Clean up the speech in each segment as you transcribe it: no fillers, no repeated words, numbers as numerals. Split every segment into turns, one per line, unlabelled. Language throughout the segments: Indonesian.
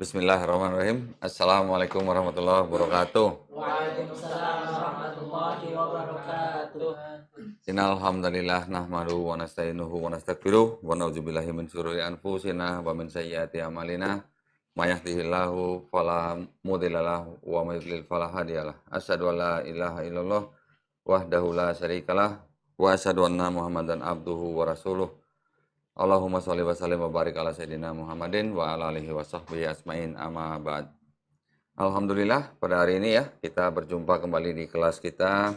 Bismillahirrahmanirrahim. Assalamualaikum warahmatullahi wabarakatuh.
Waalaikumsalam warahmatullahi wabarakatuh.
Innal hamdalillah nahmaduhu wa nasta'inuhu wa nastaghfiruh wa na'udzubillahi min syururi anfusina wa min sayyiati a'malina. May yahdihillahu fala mudhillalah wa may yudlil fala hadiyalah. Asyhadu an la ilaha illallah wahdahu la syarikalah wa asyhadu anna Muhammadan abduhu wa rasuluh. Allahumma sholli wa sallim wa barik ala sayyidina Muhammadin wa ala alihi wa sahbihi asmain amma ba'd. Alhamdulillah pada hari ini ya kita berjumpa kembali di kelas kita.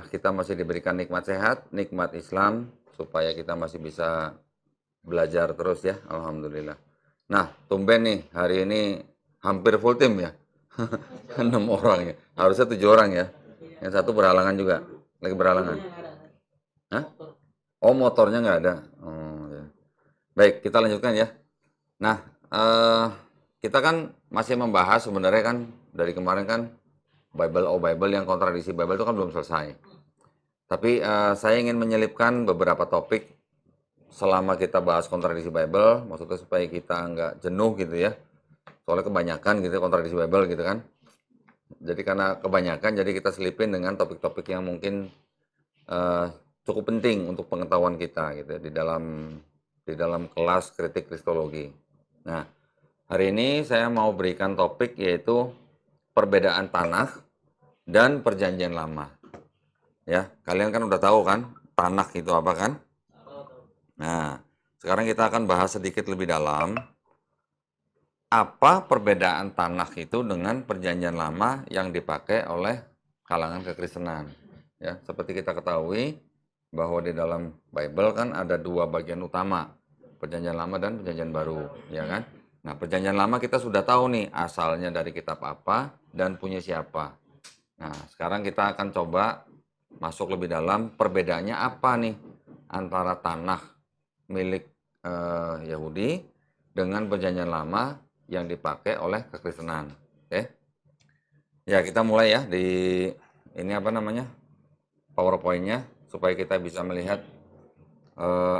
Kita masih diberikan nikmat sehat, nikmat Islam supaya kita masih bisa belajar terus ya. Alhamdulillah. Nah, tumben nih hari ini hampir full tim ya. 6 orang ya. Harusnya 7 orang ya. Yang satu berhalangan juga. Lagi berhalangan. Hah? Oh, motornya nggak ada. Oh, ya. Baik, kita lanjutkan ya. Nah, kita kan masih membahas sebenarnya kan dari kemarin kan Bible yang kontradiksi Bible itu kan belum selesai. Tapi saya ingin menyelipkan beberapa topik selama kita bahas kontradiksi Bible, maksudnya supaya kita nggak jenuh gitu ya. Soalnya kebanyakan gitu kontradiksi Bible gitu kan. Jadi karena kebanyakan, jadi kita selipin dengan topik-topik yang mungkin cukup penting untuk pengetahuan kita gitu ya, di dalam kelas kritik kristologi. Nah, hari ini saya mau berikan topik yaitu perbedaan tanah dan perjanjian lama. Ya, kalian kan udah tahu kan tanah itu apa kan? Nah, sekarang kita akan bahas sedikit lebih dalam apa perbedaan tanah itu dengan perjanjian lama yang dipakai oleh kalangan kekristenan. Ya, seperti kita ketahui bahwa di dalam Bible kan ada 2 bagian utama, perjanjian lama dan perjanjian baru, ya kan? Nah, perjanjian lama kita sudah tahu nih asalnya dari kitab apa dan punya siapa. Nah, sekarang kita akan coba masuk lebih dalam perbedaannya apa nih antara tanah milik Yahudi dengan perjanjian lama yang dipakai oleh kekristenan. Oke. Ya, kita mulai ya di ini apa namanya? PowerPoint-nya supaya kita bisa melihat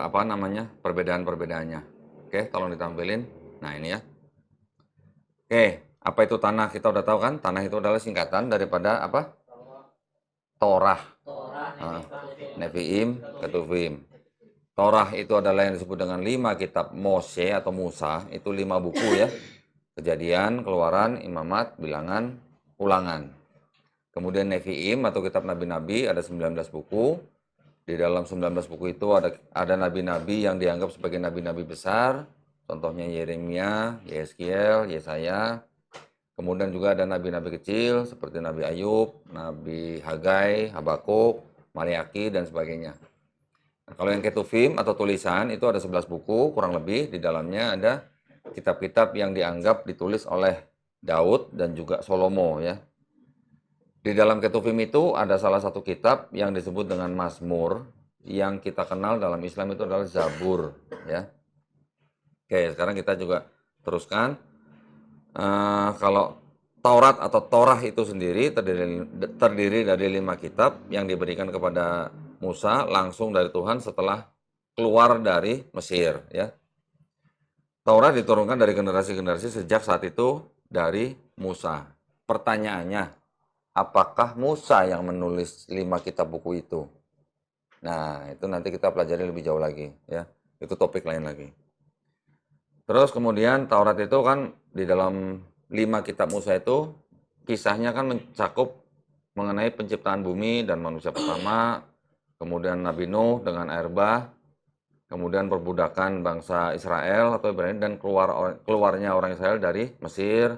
apa namanya? Perbedaan-perbedaannya. Oke, tolong ditampilin. Nah, ini ya. Oke, apa itu tanah? Kita udah tahu kan? Tanah itu adalah singkatan daripada apa? Torah. Nevi'im, Ketuvim. Torah itu adalah yang disebut dengan 5 kitab Mose atau Musa, itu 5 buku ya. Kejadian, Keluaran, Imamat, Bilangan, Ulangan. Kemudian Nevi'im atau kitab nabi-nabi ada 19 buku. Di dalam 19 buku itu ada nabi-nabi yang dianggap sebagai nabi-nabi besar. Contohnya Yeremia, Yeskiel, Yesaya. Kemudian juga ada nabi-nabi kecil seperti Nabi Ayub, Nabi Hagai, Habakuk, Maliaki, dan sebagainya. Nah, kalau yang Ketuvim atau tulisan itu ada 11 buku kurang lebih. Di dalamnya ada kitab-kitab yang dianggap ditulis oleh Daud dan juga Salomo ya. Di dalam Ketuvim itu ada salah satu kitab yang disebut dengan Mazmur, yang kita kenal dalam Islam itu adalah Zabur ya. Oke, sekarang kita juga teruskan. Kalau Taurat atau Torah itu sendiri terdiri dari 5 kitab yang diberikan kepada Musa langsung dari Tuhan setelah keluar dari Mesir ya. Taurat diturunkan dari generasi-generasi sejak saat itu dari Musa. Pertanyaannya, apakah Musa yang menulis 5 kitab buku itu? Nah, itu nanti kita pelajari lebih jauh lagi ya. Itu topik lain lagi. Terus kemudian Taurat itu kan di dalam 5 kitab Musa itu kisahnya kan mencakup mengenai penciptaan bumi dan manusia pertama, kemudian Nabi Nuh dengan air bah, kemudian perbudakan bangsa Israel atau Ibrani dan keluarnya orang Israel dari Mesir,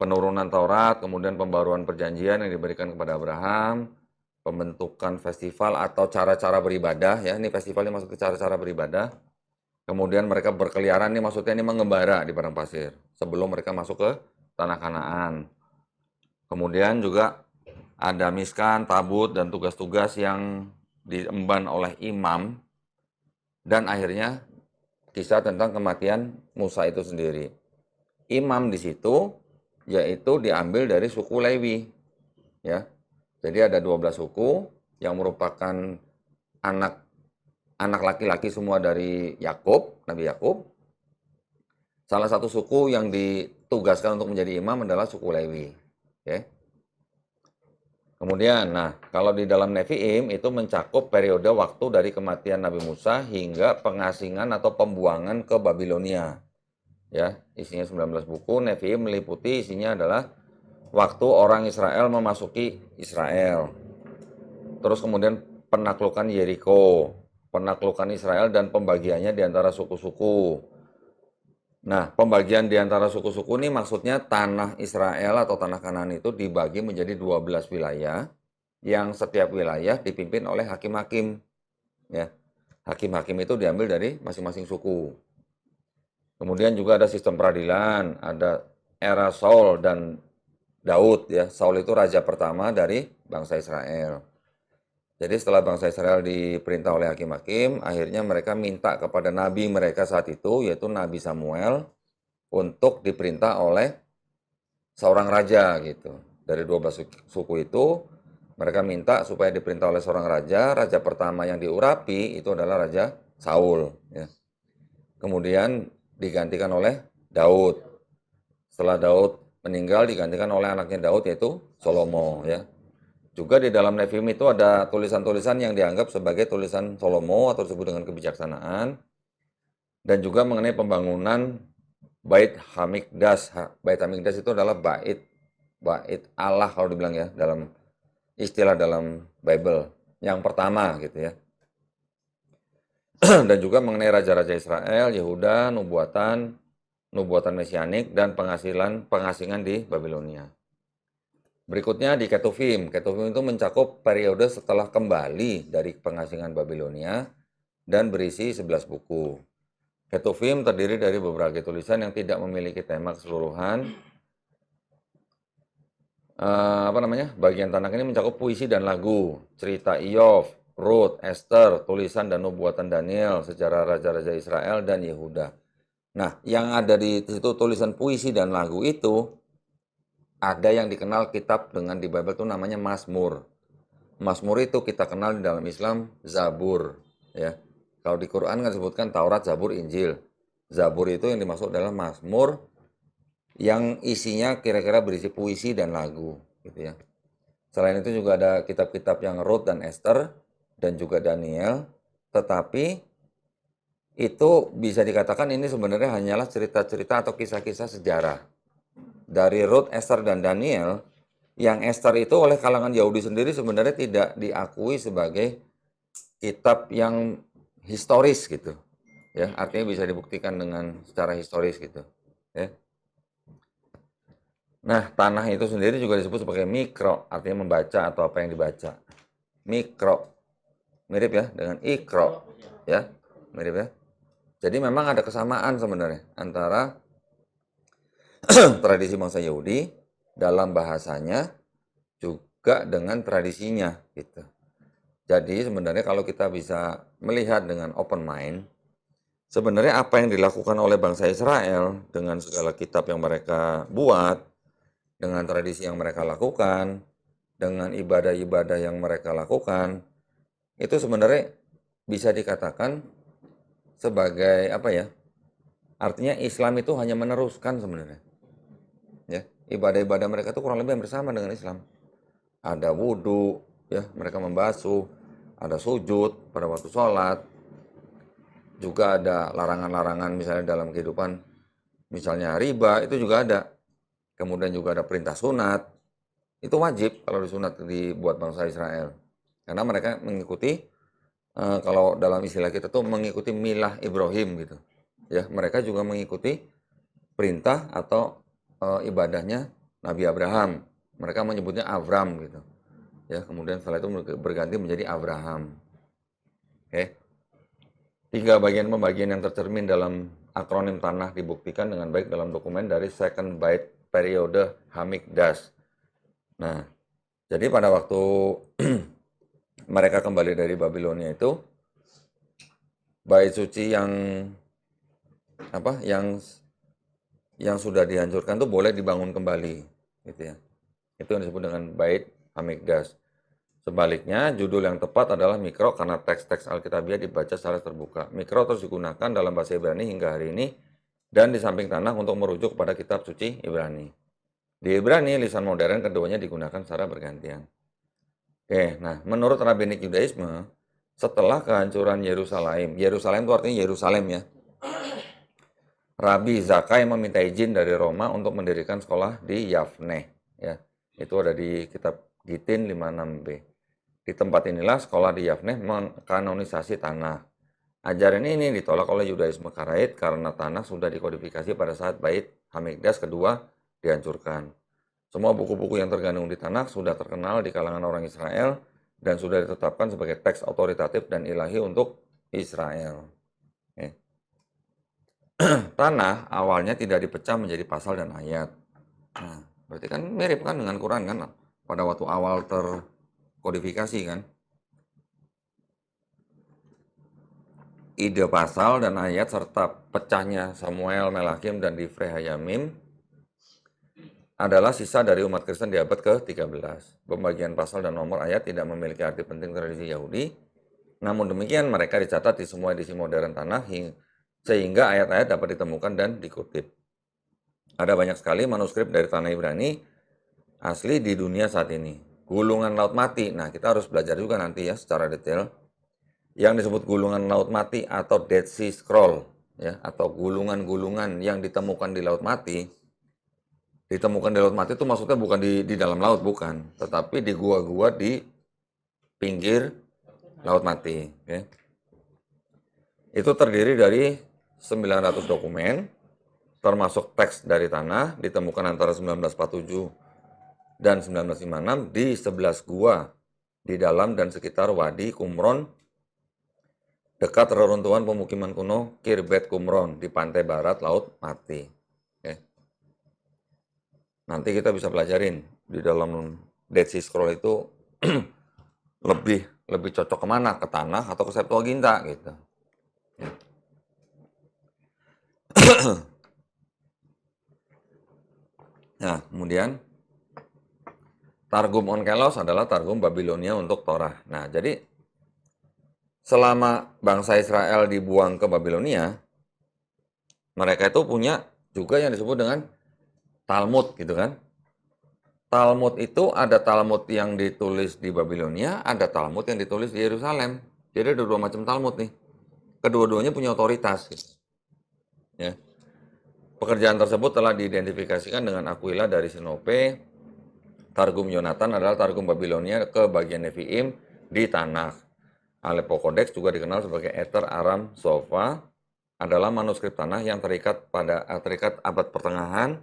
penurunan Taurat, kemudian pembaruan perjanjian yang diberikan kepada Abraham, pembentukan festival atau cara-cara beribadah ya. Ini festival ini maksudnya cara-cara beribadah. Kemudian mereka berkeliaran, ini maksudnya ini mengembara di padang pasir sebelum mereka masuk ke tanah Kanaan. Kemudian juga ada miskan, tabut, dan tugas-tugas yang diemban oleh imam. Dan akhirnya kisah tentang kematian Musa itu sendiri. Imam di situ yaitu diambil dari suku Lewi. Ya. Jadi ada 12 suku yang merupakan anak laki-laki semua dari Yakub, Nabi Yakub. Salah satu suku yang ditugaskan untuk menjadi imam adalah suku Lewi. Oke. Kemudian, nah, kalau di dalam Nevi'im itu mencakup periode waktu dari kematian Nabi Musa hingga pengasingan atau pembuangan ke Babilonia. Ya, isinya 19 buku. Nevi'im meliputi isinya adalah waktu orang Israel memasuki Israel. Terus kemudian penaklukan Yeriko, penaklukan Israel dan pembagiannya di antara suku-suku. Nah, pembagian di antara suku-suku ini maksudnya tanah Israel atau tanah Kanaan itu dibagi menjadi 12 wilayah yang setiap wilayah dipimpin oleh hakim-hakim. Ya, hakim-hakim itu diambil dari masing-masing suku. Kemudian juga ada sistem peradilan, ada era Saul dan Daud ya. Saul itu raja pertama dari bangsa Israel. Jadi setelah bangsa Israel diperintah oleh hakim-hakim, akhirnya mereka minta kepada nabi mereka saat itu, yaitu Nabi Samuel, untuk diperintah oleh seorang raja gitu. Dari 12 suku itu, mereka minta supaya diperintah oleh seorang raja. Raja pertama yang diurapi itu adalah Raja Saul. Ya. Kemudian digantikan oleh Daud. Setelah Daud meninggal, digantikan oleh anaknya Daud, yaitu Salomo. Ya. Juga di dalam Nevi'im itu ada tulisan-tulisan yang dianggap sebagai tulisan Salomo atau disebut dengan kebijaksanaan, dan juga mengenai pembangunan Bait Hamikdas. Bait Hamikdas itu adalah bait Allah kalau dibilang ya, dalam istilah dalam Bible yang pertama gitu ya. Dan juga mengenai raja-raja Israel, Yehuda, nubuatan mesianik dan pengasingan di Babilonia. Berikutnya di Ketuvim. Ketuvim itu mencakup periode setelah kembali dari pengasingan Babilonia dan berisi 11 buku. Ketuvim terdiri dari beberapa tulisan yang tidak memiliki tema keseluruhan. Bagian tanah ini mencakup puisi dan lagu, cerita Iov, Rut, Esther, tulisan dan nubuatan Daniel, sejarah raja-raja Israel dan Yehuda. Nah, yang ada di situ tulisan puisi dan lagu itu ada yang dikenal kitab dengan di Bible itu namanya Mazmur. Mazmur itu kita kenal di dalam Islam Zabur, ya. Kalau di Quran kan disebutkan Taurat, Zabur, Injil. Zabur itu yang dimaksud adalah Mazmur yang isinya kira-kira berisi puisi dan lagu, gitu ya. Selain itu juga ada kitab-kitab yang Rut dan Esther dan juga Daniel, tetapi itu bisa dikatakan ini sebenarnya hanyalah cerita-cerita atau kisah-kisah sejarah. Dari Rut, Esther, dan Daniel, yang Esther itu oleh kalangan Yahudi sendiri sebenarnya tidak diakui sebagai kitab yang historis gitu. Ya, artinya bisa dibuktikan dengan secara historis gitu. Ya. Nah, tanah itu sendiri juga disebut sebagai mikro, artinya membaca atau apa yang dibaca. Mikro, mirip ya dengan ikro, ya, mirip ya. Jadi memang ada kesamaan sebenarnya antara tradisi bangsa Yahudi dalam bahasanya juga dengan tradisinya gitu. Jadi sebenarnya kalau kita bisa melihat dengan open mind, sebenarnya apa yang dilakukan oleh bangsa Israel dengan segala kitab yang mereka buat, dengan tradisi yang mereka lakukan, dengan ibadah-ibadah yang mereka lakukan, itu sebenarnya bisa dikatakan sebagai apa ya? Artinya Islam itu hanya meneruskan sebenarnya. Ya, ibadah-ibadah mereka itu kurang lebih bersama dengan Islam. Ada wudhu, ya, mereka membasuh, ada sujud pada waktu sholat, juga ada larangan-larangan misalnya dalam kehidupan, misalnya riba, itu juga ada. Kemudian juga ada perintah sunat, itu wajib kalau disunat dibuat bangsa Israel. Karena mereka mengikuti, kalau dalam istilah kita tuh mengikuti milah Ibrahim gitu. Ya, mereka juga mengikuti perintah atau ibadahnya Nabi Abraham. Mereka menyebutnya Avram gitu. Ya, kemudian setelah itu berganti menjadi Abraham. Oke. Tiga bagian pembagian yang tercermin dalam akronim tanah dibuktikan dengan baik dalam dokumen dari Second Bait periode Hamikdas. Nah, jadi pada waktu mereka kembali dari Babilonia itu, bait suci yang sudah dihancurkan tuh boleh dibangun kembali, gitu ya. Itu yang disebut dengan bait Hamikdas. Sebaliknya, judul yang tepat adalah mikro karena teks-teks Alkitabiah dibaca secara terbuka. Mikro terus digunakan dalam bahasa Ibrani hingga hari ini dan di samping tanah untuk merujuk pada kitab suci Ibrani. Di Ibrani, lisan modern keduanya digunakan secara bergantian. Oke, nah menurut Rabbinik Yudaisme, setelah kehancuran Yerusalem, Yerusalem itu artinya Yerusalem ya, Rabi Zakai meminta izin dari Roma untuk mendirikan sekolah di Yavne. Ya, itu ada di kitab Gitin 56b. Di tempat inilah sekolah di Yavne mengkanonisasi tanah. Ajaran ini ditolak oleh Yudaisme Karaid karena tanah sudah dikodifikasi pada saat Bait Hamikdas kedua dihancurkan. Semua buku-buku yang tergandung di tanah sudah terkenal di kalangan orang Israel dan sudah ditetapkan sebagai teks otoritatif dan ilahi untuk Israel. Oke. Tanah awalnya tidak dipecah menjadi pasal dan ayat. Nah, berarti kan mirip kan dengan Quran kan pada waktu awal terkodifikasi kan. Ide pasal dan ayat serta pecahnya Samuel, Melakim, dan Difrehayamim adalah sisa dari umat Kristen di abad ke-13. Pembagian pasal dan nomor ayat tidak memiliki arti penting tradisi Yahudi. Namun demikian mereka dicatat di semua edisi modern tanah sehingga ayat-ayat dapat ditemukan dan dikutip. Ada banyak sekali manuskrip dari tanah Ibrani asli di dunia saat ini. Gulungan laut mati. Nah, kita harus belajar juga nanti ya secara detail. Yang disebut gulungan laut mati atau Dead Sea Scroll ya, atau gulungan-gulungan yang ditemukan di laut mati. Ditemukan di laut mati itu maksudnya bukan di dalam laut, bukan, tetapi di gua-gua di pinggir laut mati. Okay. Itu terdiri dari 900 dokumen, termasuk teks dari tanah, ditemukan antara 1947 dan 1956 di 11 gua di dalam dan sekitar Wadi Qumron, dekat reruntuhan pemukiman kuno Kirbet Qumron di pantai barat Laut Mati. Okay. Nanti kita bisa pelajarin di dalam Dead Sea Scroll itu lebih cocok kemana? Ke tanah atau ke Septuaginta gitu. Ya. Nah, kemudian Targum Onkelos adalah Targum Babilonia untuk Torah. Nah, jadi selama bangsa Israel dibuang ke Babilonia, mereka itu punya juga yang disebut dengan Talmud gitu kan. Talmud itu ada Talmud yang ditulis di Babilonia, ada Talmud yang ditulis di Yerusalem. Jadi ada dua macam Talmud nih. Kedua-duanya punya otoritas. Gitu. Ya. Pekerjaan tersebut telah diidentifikasikan dengan Aquila dari Sinope. Targum Yonatan adalah Targum Babilonia ke bagian Nevi'im di Tanakh. Aleppo Codex juga dikenal sebagai Ether Aram Sofa, adalah manuskrip tanah yang terikat abad pertengahan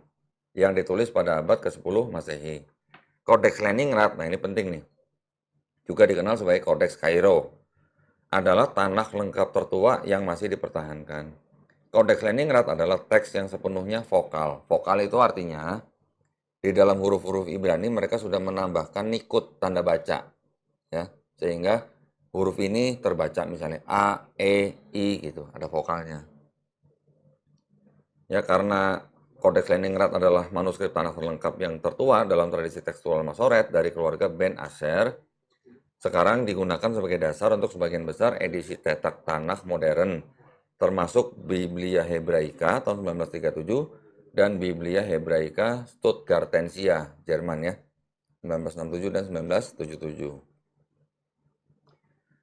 yang ditulis pada abad ke-10 Masehi. Codex Leningrad, nah ini penting nih, juga dikenal sebagai Codex Kairo, adalah tanah lengkap tertua yang masih dipertahankan. Codex Leningrad adalah teks yang sepenuhnya vokal. Vokal itu artinya di dalam huruf-huruf Ibrani mereka sudah menambahkan nikut tanda baca, ya, sehingga huruf ini terbaca misalnya A, E, I gitu, ada vokalnya. Ya, karena Codex Leningrad adalah manuskrip tanah terlengkap yang tertua dalam tradisi tekstual Masoret dari keluarga Ben Asher, sekarang digunakan sebagai dasar untuk sebagian besar edisi cetak tanah modern, termasuk Biblia Hebraica tahun 1937 dan Biblia Hebraica Stuttgartensia, Jerman ya, 1967 dan 1977.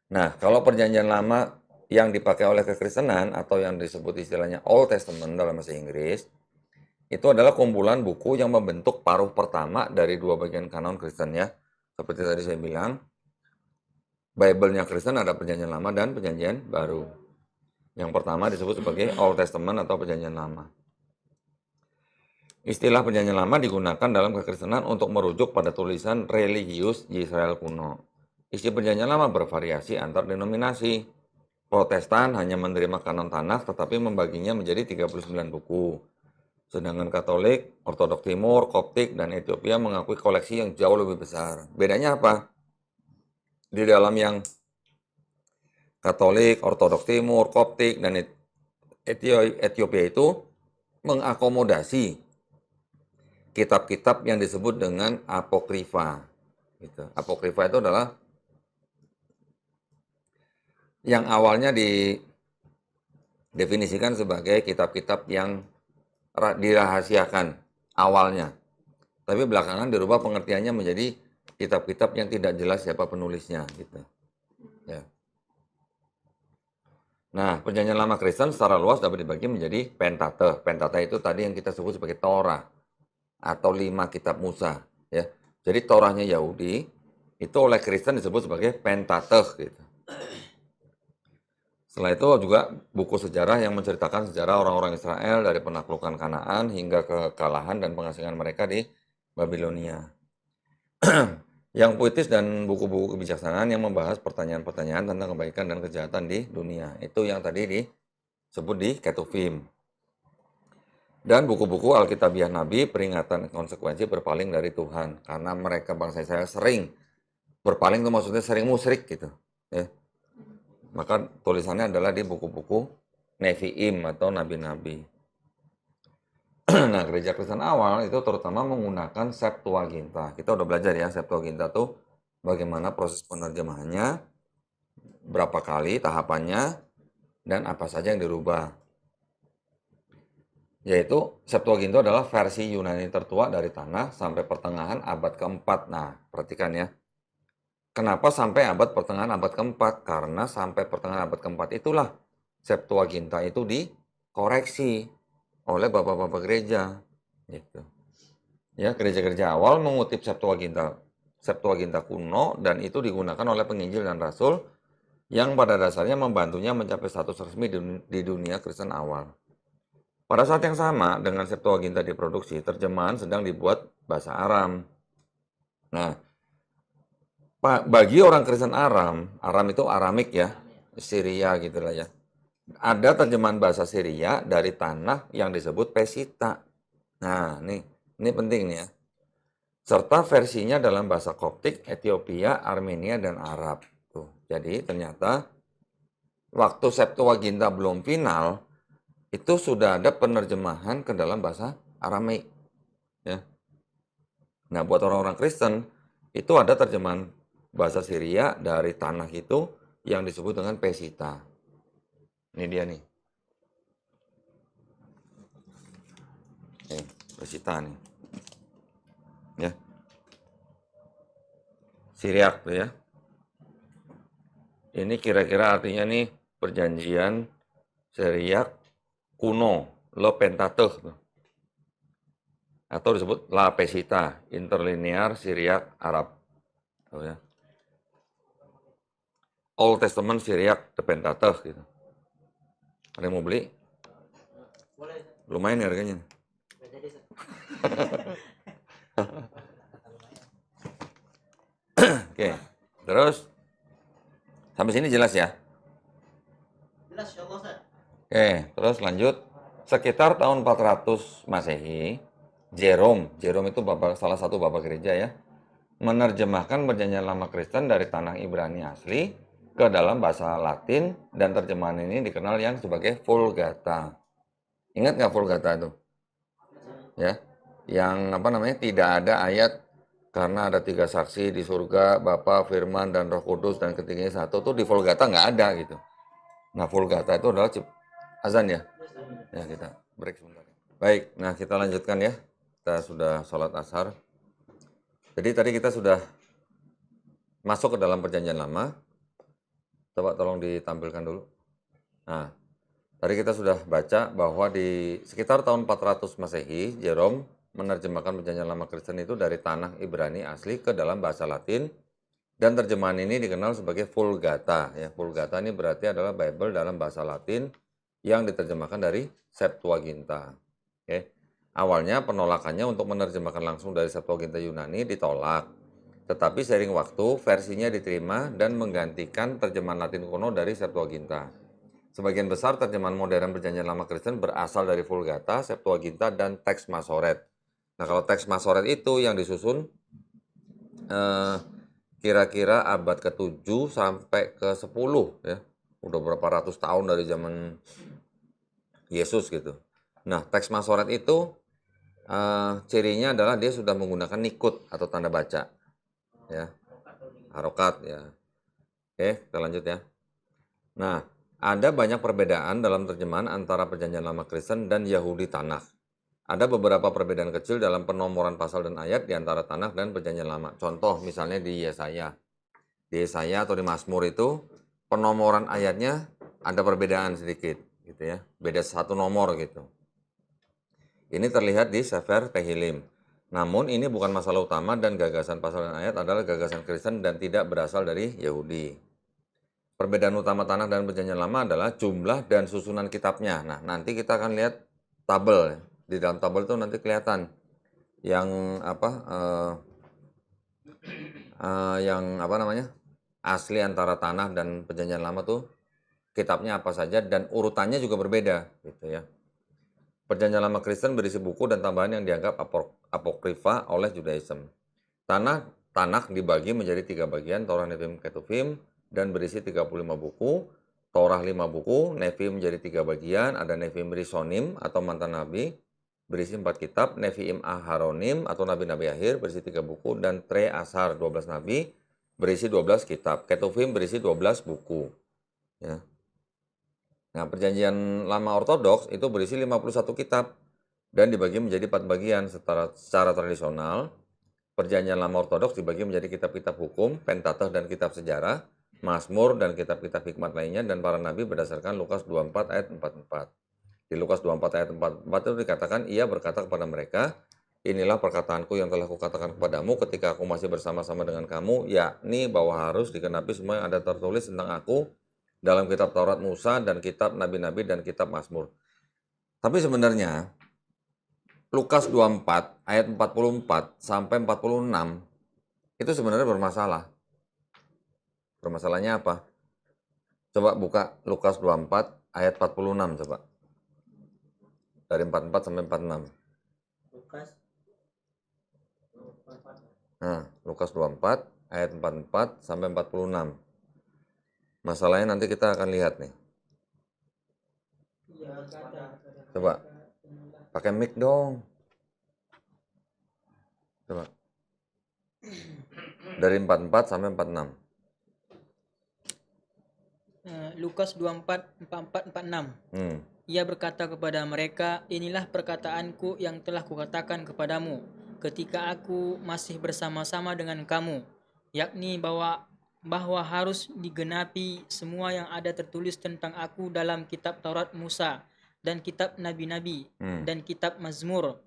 Nah, kalau perjanjian lama yang dipakai oleh kekristenan atau yang disebut istilahnya Old Testament dalam bahasa Inggris, itu adalah kumpulan buku yang membentuk paruh pertama dari dua bagian kanon Kristen ya. Seperti tadi saya bilang, Bible-nya Kristen ada perjanjian lama dan perjanjian baru. Yang pertama disebut sebagai Old Testament atau perjanjian lama. Istilah perjanjian lama digunakan dalam kekristenan untuk merujuk pada tulisan religius di Israel kuno. Isi perjanjian lama bervariasi antar denominasi. Protestan hanya menerima kanon tanah tetapi membaginya menjadi 39 buku. Sedangkan Katolik, Ortodok Timur, Koptik, dan Ethiopia mengakui koleksi yang jauh lebih besar. Bedanya apa? Di dalam yang Katolik, Ortodok Timur, Koptik, dan Ethiopia itu mengakomodasi kitab-kitab yang disebut dengan apokrifa. Gitu. Apokrifa itu adalah yang awalnya didefinisikan sebagai kitab-kitab yang dirahasiakan awalnya. Tapi belakangan dirubah pengertiannya menjadi kitab-kitab yang tidak jelas siapa penulisnya gitu. Ya. Nah, perjanjian lama Kristen secara luas dapat dibagi menjadi Pentateuch. Pentateuch itu tadi yang kita sebut sebagai Torah atau 5 kitab Musa, ya. Jadi Torahnya Yahudi itu oleh Kristen disebut sebagai Pentateuch gitu. Setelah itu juga buku sejarah yang menceritakan sejarah orang-orang Israel dari penaklukan Kanaan hingga kekalahan dan pengasingan mereka di Babilonia. Yang puitis dan buku-buku kebijaksanaan yang membahas pertanyaan-pertanyaan tentang kebaikan dan kejahatan di dunia. Itu yang tadi disebut di Ketuvim. Dan buku-buku Alkitabiah Nabi, peringatan konsekuensi berpaling dari Tuhan. Karena mereka bangsa Israel sering berpaling, itu maksudnya sering musyrik gitu. Ya. Maka tulisannya adalah di buku-buku Nevi'im atau Nabi-Nabi. Nah, gereja Kristen awal itu terutama menggunakan Septuaginta. Kita udah belajar ya, Septuaginta tuh bagaimana proses penerjemahannya, berapa kali tahapannya, dan apa saja yang dirubah. Yaitu Septuaginta adalah versi Yunani tertua dari tanah sampai pertengahan abad keempat. Nah, perhatikan ya. Kenapa sampai abad pertengahan abad keempat? Karena sampai pertengahan abad keempat itulah Septuaginta itu dikoreksi oleh bapak-bapak gereja. Gitu. Ya, gereja-gereja awal mengutip Septuaginta kuno dan itu digunakan oleh penginjil dan rasul yang pada dasarnya membantunya mencapai status resmi di dunia Kristen awal. Pada saat yang sama dengan Septuaginta diproduksi, terjemahan sedang dibuat bahasa Aram. Nah, bagi orang Kristen Aram itu Aramik ya, Syria gitu lah ya. Ada terjemahan bahasa Syria dari tanah yang disebut Pesita. Nah, ini penting nih ya. Serta versinya dalam bahasa Koptik, Ethiopia, Armenia, dan Arab. Tuh. Jadi ternyata waktu Septuaginta belum final, itu sudah ada penerjemahan ke dalam bahasa Aramaik. Ya. Nah, buat orang-orang Kristen, itu ada terjemahan bahasa Syria dari tanah itu yang disebut dengan Pesita. Ini dia nih. Pesita nih. Ya. Syriak tuh ya. Ini kira-kira artinya nih perjanjian Syriak kuno, Le Pentateuch tuh. Atau disebut La Pesita, interlinear Syriak Arab. Tuh ya. Old Testament Syriak The Pentateuch gitu. Ada yang mau beli?
Boleh.
Lumayan ya harganya.
Nggak jadi, Seth.
Oke, terus sampai sini jelas ya?
Jelas, ya Allah, Seth.
Oke, terus lanjut. Sekitar tahun 400 Masehi, Jerome itu salah satu bapak gereja ya, menerjemahkan perjanjian lama Kristen dari tanah Ibrani asli ke dalam bahasa Latin dan terjemahan ini dikenal yang sebagai Vulgata. Ingat nggak Vulgata itu? Ya, yang apa namanya tidak ada ayat karena ada 3 saksi di surga, Bapa, Firman, dan Roh Kudus dan ketiganya satu tuh di Vulgata nggak ada gitu. Nah, Vulgata itu adalah azan ya. Ya, kita break sebentar. Baik, nah kita lanjutkan ya. Kita sudah sholat asar. Jadi tadi kita sudah masuk ke dalam perjanjian lama. Coba tolong ditampilkan dulu. Nah, tadi kita sudah baca bahwa di sekitar tahun 400 Masehi, Jerome menerjemahkan perjanjian lama Kristen itu dari tanah Ibrani asli ke dalam bahasa Latin. Dan terjemahan ini dikenal sebagai Vulgata. Ya, Vulgata ini berarti adalah Bible dalam bahasa Latin yang diterjemahkan dari Septuaginta. Oke. Awalnya penolakannya untuk menerjemahkan langsung dari Septuaginta Yunani ditolak. Tetapi seiring waktu, versinya diterima dan menggantikan terjemahan Latin kuno dari Septuaginta. Sebagian besar terjemahan modern perjanjian lama Kristen berasal dari Vulgata, Septuaginta, dan teks Masoret. Nah, kalau teks Masoret itu yang disusun kira-kira abad ke-7 sampai ke-10 ya. Udah berapa ratus tahun dari zaman Yesus gitu. Nah, teks Masoret itu cirinya adalah dia sudah menggunakan nikut atau tanda baca. Ya. Harokat ya. Oke, kita lanjut ya. Nah, ada banyak perbedaan dalam terjemahan antara perjanjian lama Kristen dan Yahudi Tanakh. Ada beberapa perbedaan kecil dalam penomoran pasal dan ayat di antara Tanakh dan Perjanjian Lama. Contoh misalnya di Yesaya. Di Yesaya atau di Mazmur itu penomoran ayatnya ada perbedaan sedikit gitu ya. Beda satu nomor gitu. Ini terlihat di Sefer Tehillim. Namun ini bukan masalah utama dan gagasan pasal dan ayat adalah gagasan Kristen dan tidak berasal dari Yahudi. Perbedaan utama Tanakh dan Perjanjian Lama adalah jumlah dan susunan kitabnya. Nah, nanti kita akan lihat tabel. Di dalam tabel itu nanti kelihatan yang apa yang apa namanya asli antara Tanakh dan Perjanjian Lama tuh kitabnya apa saja dan urutannya juga berbeda gitu ya. Perjanjian Lama Kristen berisi buku dan tambahan yang dianggap apokrifa oleh Judaism. Tanakh dibagi menjadi 3 bagian, Torah, Nevim, Ketuvim, dan berisi 35 buku. Torah 5 buku, Nevim menjadi 3 bagian, ada Nevim Risonim atau mantan nabi, berisi 4 kitab, Neviim Aharonim atau nabi-nabi akhir, berisi 3 buku, dan Tre Asar 12 nabi, berisi 12 kitab. Ketuvim berisi 12 buku. Ya. Nah, Perjanjian Lama Ortodoks itu berisi 51 kitab dan dibagi menjadi 4 bagian secara tradisional. Perjanjian Lama Ortodoks dibagi menjadi kitab-kitab hukum, Pentateuch dan kitab sejarah, Mazmur dan kitab-kitab hikmat lainnya dan para nabi berdasarkan Lukas 24 ayat 44. Di Lukas 24 ayat 44 itu dikatakan, ia berkata kepada mereka, inilah perkataanku yang telah kukatakan kepadamu ketika aku masih bersama-sama dengan kamu, yakni bahwa harus digenapi semua yang ada tertulis tentang aku dalam kitab Taurat Musa dan kitab nabi-nabi dan kitab Mazmur. Tapi sebenarnya Lukas 24 ayat 44 sampai 46 itu sebenarnya bermasalah. Permasalahannya apa? Coba buka Lukas 24 ayat 46 coba. Dari 44 sampai 46.
Lukas.
Nah, Lukas 24 ayat 44 sampai 46. Masalahnya nanti kita akan lihat nih. Coba pakai mic dong. Coba. Dari 44 sampai 46.
Lukas 24, 44, 46. Ia berkata kepada mereka, inilah perkataanku yang telah kukatakan kepadamu ketika aku masih bersama-sama dengan kamu, yakni bahwa harus digenapi semua yang ada tertulis tentang aku dalam kitab Taurat Musa dan kitab nabi-nabi dan kitab Mazmur.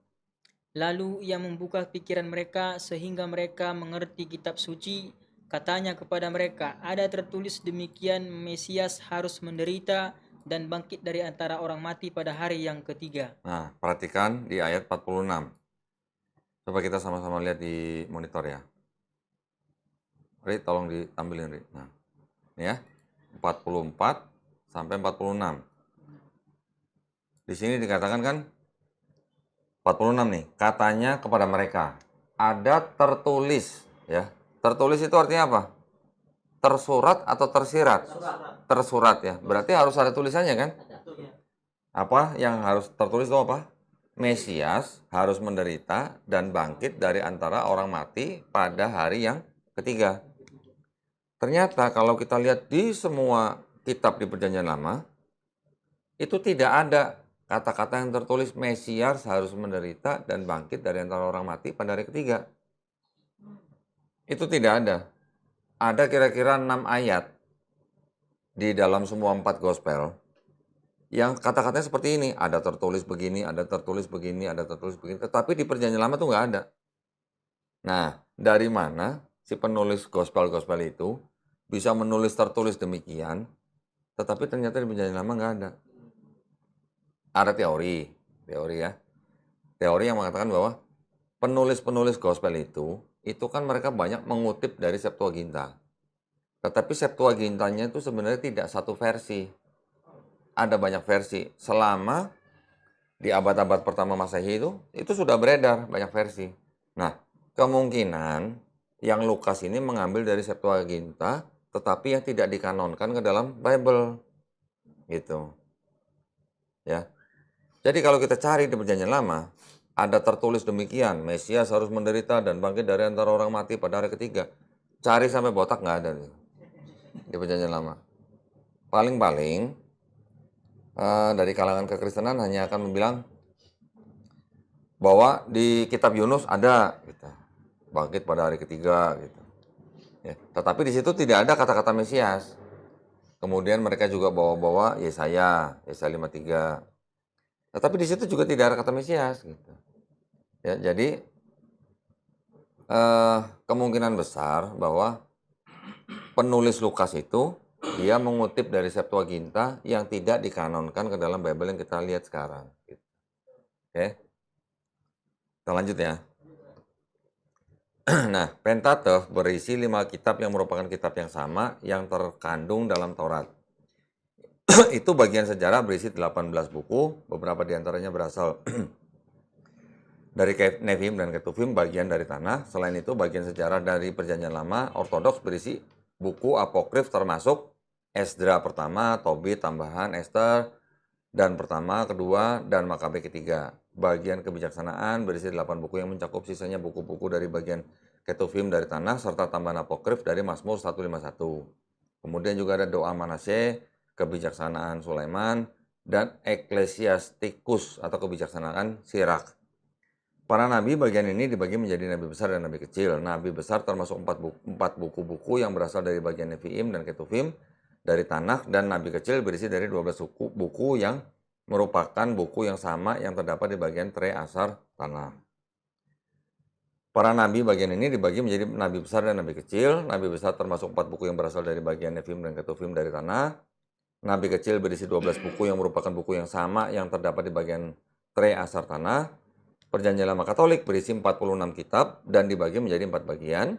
Lalu ia membuka pikiran mereka sehingga mereka mengerti kitab suci. Katanya kepada mereka, ada tertulis demikian, Mesias harus menderita dan bangkit dari antara orang mati pada hari yang ketiga.
Nah, perhatikan di ayat 46. Coba kita sama-sama lihat di monitor ya. Ri, tolong ditampilin, Ri. Nah, ini ya, 44 sampai 46. Di sini dikatakan kan, 46 nih, katanya kepada mereka, ada tertulis, ya. Tertulis itu artinya apa? Tersurat atau tersirat? Tersurat ya, berarti harus ada tulisannya kan? Apa yang harus tertulis itu apa? Mesias harus menderita dan bangkit dari antara orang mati pada hari yang ketiga. Ternyata kalau kita lihat di semua kitab di Perjanjian Lama, itu tidak ada kata-kata yang tertulis Mesias harus menderita dan bangkit dari antara orang mati pada hari ketiga. Itu tidak ada. Ada kira-kira 6 ayat di dalam semua 4 gospel yang kata-katanya seperti ini. Ada tertulis begini, ada tertulis begini, ada tertulis begini. Tetapi di Perjanjian Lama tuh nggak ada. Nah, dari mana si penulis gospel-gospel itu bisa menulis tertulis demikian, tetapi ternyata di Perjanjian Lama nggak ada. Ada teori ya. Teori yang mengatakan bahwa penulis-penulis gospel itu kan mereka banyak mengutip dari Septuaginta. Tetapi Septuagintanya itu sebenarnya tidak satu versi. Ada banyak versi. Selama di abad-abad pertama Masehi itu sudah beredar banyak versi. Nah, kemungkinan yang Lukas ini mengambil dari Septuaginta, tetapi yang tidak dikanonkan ke dalam Bible. Gitu. Ya. Jadi kalau kita cari di Perjanjian Lama, ada tertulis demikian, Mesias harus menderita dan bangkit dari antara orang mati pada hari ketiga. Cari sampai botak nggak ada di Perjanjian Lama. Paling-paling dari kalangan kekristenan hanya akan bilang bahwa di kitab Yunus ada gitu, bangkit pada hari ketiga gitu. Ya, tetapi di situ tidak ada kata-kata Mesias. Kemudian mereka juga bawa-bawa Yesaya 53. Tetapi di situ juga tidak ada kata Mesias gitu. Ya, jadi kemungkinan besar bahwa penulis Lukas itu dia mengutip dari Septuaginta yang tidak dikanonkan ke dalam Bible yang kita lihat sekarang. Gitu. Oke, kita lanjut ya. Nah, Pentateuch berisi 5 kitab yang merupakan kitab yang sama yang terkandung dalam Taurat. Itu bagian sejarah berisi 18 buku, beberapa diantaranya berasal dari Nevi'im dan Ketuvim, bagian dari tanah. Selain itu, bagian sejarah dari Perjanjian Lama Ortodoks berisi buku apokrif termasuk Esdra pertama, Tobit, tambahan, Ester, dan pertama, kedua, dan Makabe ketiga. Bagian kebijaksanaan berisi 8 buku yang mencakup sisanya buku-buku dari bagian Ketuvim dari tanah, serta tambahan apokrif dari Mazmur 151. Kemudian juga ada doa Manasye, kebijaksanaan Sulaiman, dan Ecclesiasticus atau kebijaksanaan Sirak. Para nabi bagian ini dibagi menjadi nabi besar dan nabi kecil. Nabi besar termasuk 4 buku-buku yang berasal dari bagian Nevi'im dan Ketuvim dari tanah, dan nabi kecil berisi dari 12 buku yang merupakan buku yang sama yang terdapat di bagian Tre Asar tanah. Para nabi bagian ini dibagi menjadi nabi besar dan nabi kecil. Nabi besar termasuk 4 buku yang berasal dari bagian Nevi'im dan Ketuvim dari tanah. Nabi kecil berisi 12 buku yang merupakan buku yang sama yang terdapat di bagian Tre Asar tanah. Perjanjian Lama Katolik berisi 46 kitab dan dibagi menjadi 4 bagian.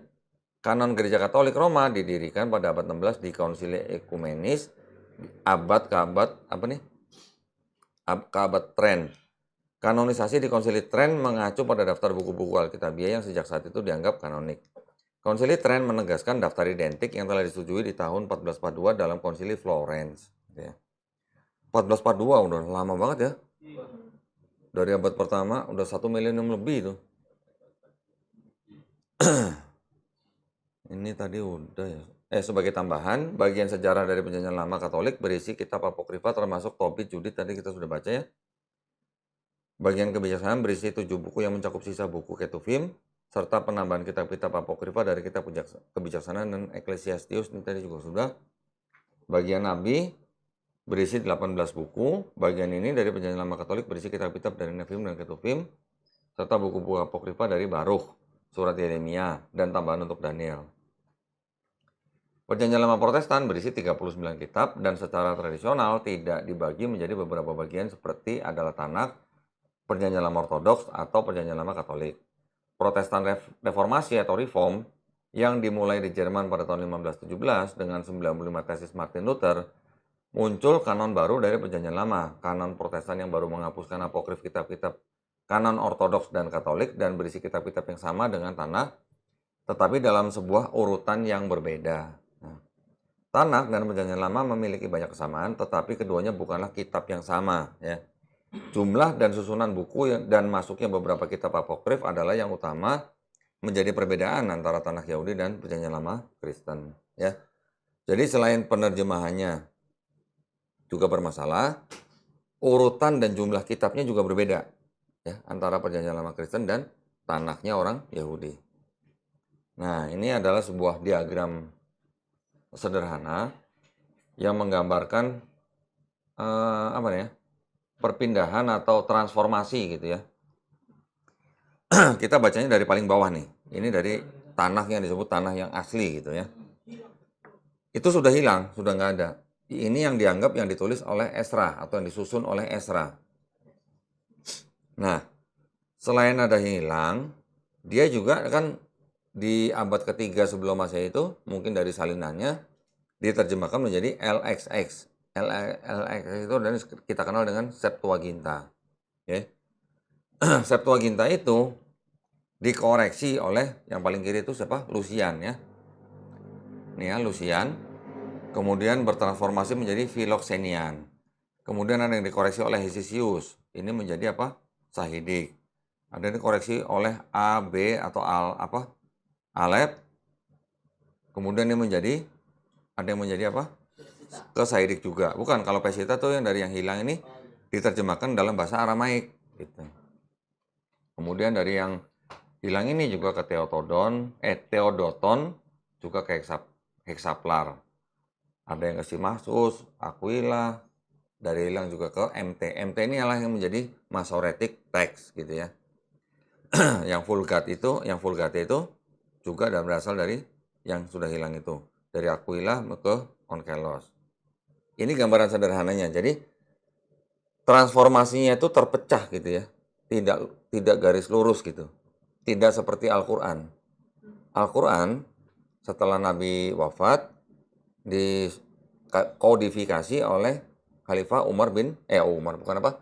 Kanon Gereja Katolik Roma didirikan pada abad 16 di Konsili Ekumenis abad ke abad Tren. Kanonisasi di Konsili Tren mengacu pada daftar buku-buku Alkitabiah yang sejak saat itu dianggap kanonik. Konsili Tren menegaskan daftar identik yang telah disetujui di tahun 1442 dalam Konsili Florence. 1442 udah lama banget ya. Dari abad pertama udah 1 milenium lebih itu. Ini tadi udah ya. Sebagai tambahan, bagian sejarah dari Perjanjian Lama Katolik berisi kitab apokrifa termasuk Tobit, Judit, tadi kita sudah baca ya. Bagian kebijaksanaan berisi 7 buku yang mencakup sisa buku Ketuvim, serta penambahan kitab-kitab apokrifa dari kitab kebijaksanaan dan Ecclesiasticus, ini tadi juga sudah. Bagian Nabi berisi 18 buku. Bagian ini dari Perjanjian Lama Katolik berisi kitab-kitab dari Nevi'im dan Ketuvim, serta buku-buku apokrifa dari Baruch, surat Yeremia, dan tambahan untuk Daniel. Perjanjian Lama Protestan berisi 39 kitab dan secara tradisional tidak dibagi menjadi beberapa bagian seperti adalah Tanakh, Perjanjian Lama Ortodoks, atau Perjanjian Lama Katolik. Protestan Reformasi atau Reform yang dimulai di Jerman pada tahun 1517 dengan 95 tesis Martin Luther, muncul kanon baru dari Perjanjian Lama, kanon Protestan yang baru menghapuskan apokrif kitab-kitab kanon Ortodoks dan Katolik dan berisi kitab-kitab yang sama dengan Tanakh, tetapi dalam sebuah urutan yang berbeda. Tanakh dan Perjanjian Lama memiliki banyak kesamaan, tetapi keduanya bukanlah kitab yang sama. Ya. Jumlah dan susunan buku dan masuknya beberapa kitab apokrif adalah yang utama menjadi perbedaan antara Tanakh Yahudi dan Perjanjian Lama Kristen. Ya. Jadi selain penerjemahannya juga bermasalah, urutan dan jumlah kitabnya juga berbeda ya, antara Perjanjian Lama Kristen dan Tanakhnya orang Yahudi. Nah, ini adalah sebuah diagram sederhana yang menggambarkan perpindahan atau transformasi gitu ya. Kita bacanya dari paling bawah nih. Ini dari tanah yang disebut tanah yang asli gitu ya. Itu sudah hilang, sudah nggak ada. Ini yang dianggap yang ditulis oleh Esra atau yang disusun oleh Esra. Nah, selain ada hilang, dia juga kan di abad ketiga sebelum Masehi itu mungkin dari salinannya diterjemahkan menjadi LXX. LXX itu dan kita kenal dengan Septuaginta. Okay. Septuaginta itu dikoreksi oleh yang paling kiri itu siapa? Lucian ya. Nih ya, Lucian. Kemudian bertransformasi menjadi Philoxenian. Kemudian ada yang dikoreksi oleh Hesisius. Ini menjadi apa? Sahidik. Ada yang dikoreksi oleh A, B atau Alep. Kemudian ini menjadi ada yang menjadi apa? Kesahidik juga. Bukan, kalau Pesita tuh yang dari yang hilang ini diterjemahkan dalam bahasa Aramaik gitu. Kemudian dari yang hilang ini juga ke Theodoton, juga ke Heksaplar. Ada yang ke Simasus, Aquila, dari hilang juga ke MT. MT ini adalah yang menjadi Masoretic text gitu ya. Yang Vulgate itu juga berasal dari yang sudah hilang itu. Dari Aquila ke Onkelos. Ini gambaran sederhananya. Jadi transformasinya itu terpecah gitu ya. Tidak garis lurus gitu. Tidak seperti Al-Qur'an. Al-Qur'an setelah Nabi wafat dikodifikasi oleh Khalifah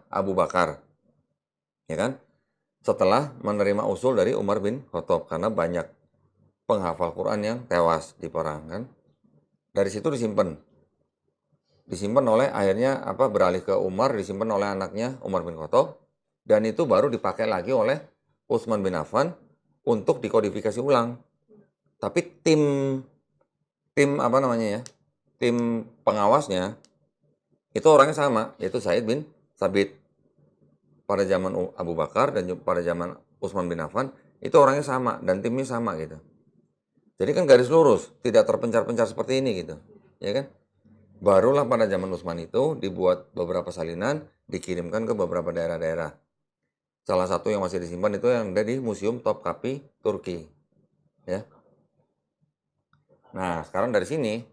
Abu Bakar. Ya kan? Setelah menerima usul dari Umar bin Khattab karena banyak penghafal Quran yang tewas di perang kan. Dari situ disimpan oleh akhirnya beralih ke Umar, disimpan oleh anaknya Umar bin Khattab, dan itu baru dipakai lagi oleh Utsman bin Affan untuk dikodifikasi ulang. Tapi tim tim pengawasnya itu orangnya sama, yaitu Said bin Sabit. Pada zaman Abu Bakar dan pada zaman Utsman bin Affan itu orangnya sama dan timnya sama gitu. Jadi kan garis lurus, tidak terpencar-pencar seperti ini gitu, ya kan? Barulah pada zaman Utsman itu dibuat beberapa salinan, dikirimkan ke beberapa daerah-daerah. Salah satu yang masih disimpan itu yang ada di Museum Topkapi, Turki. Ya. Nah, sekarang dari sini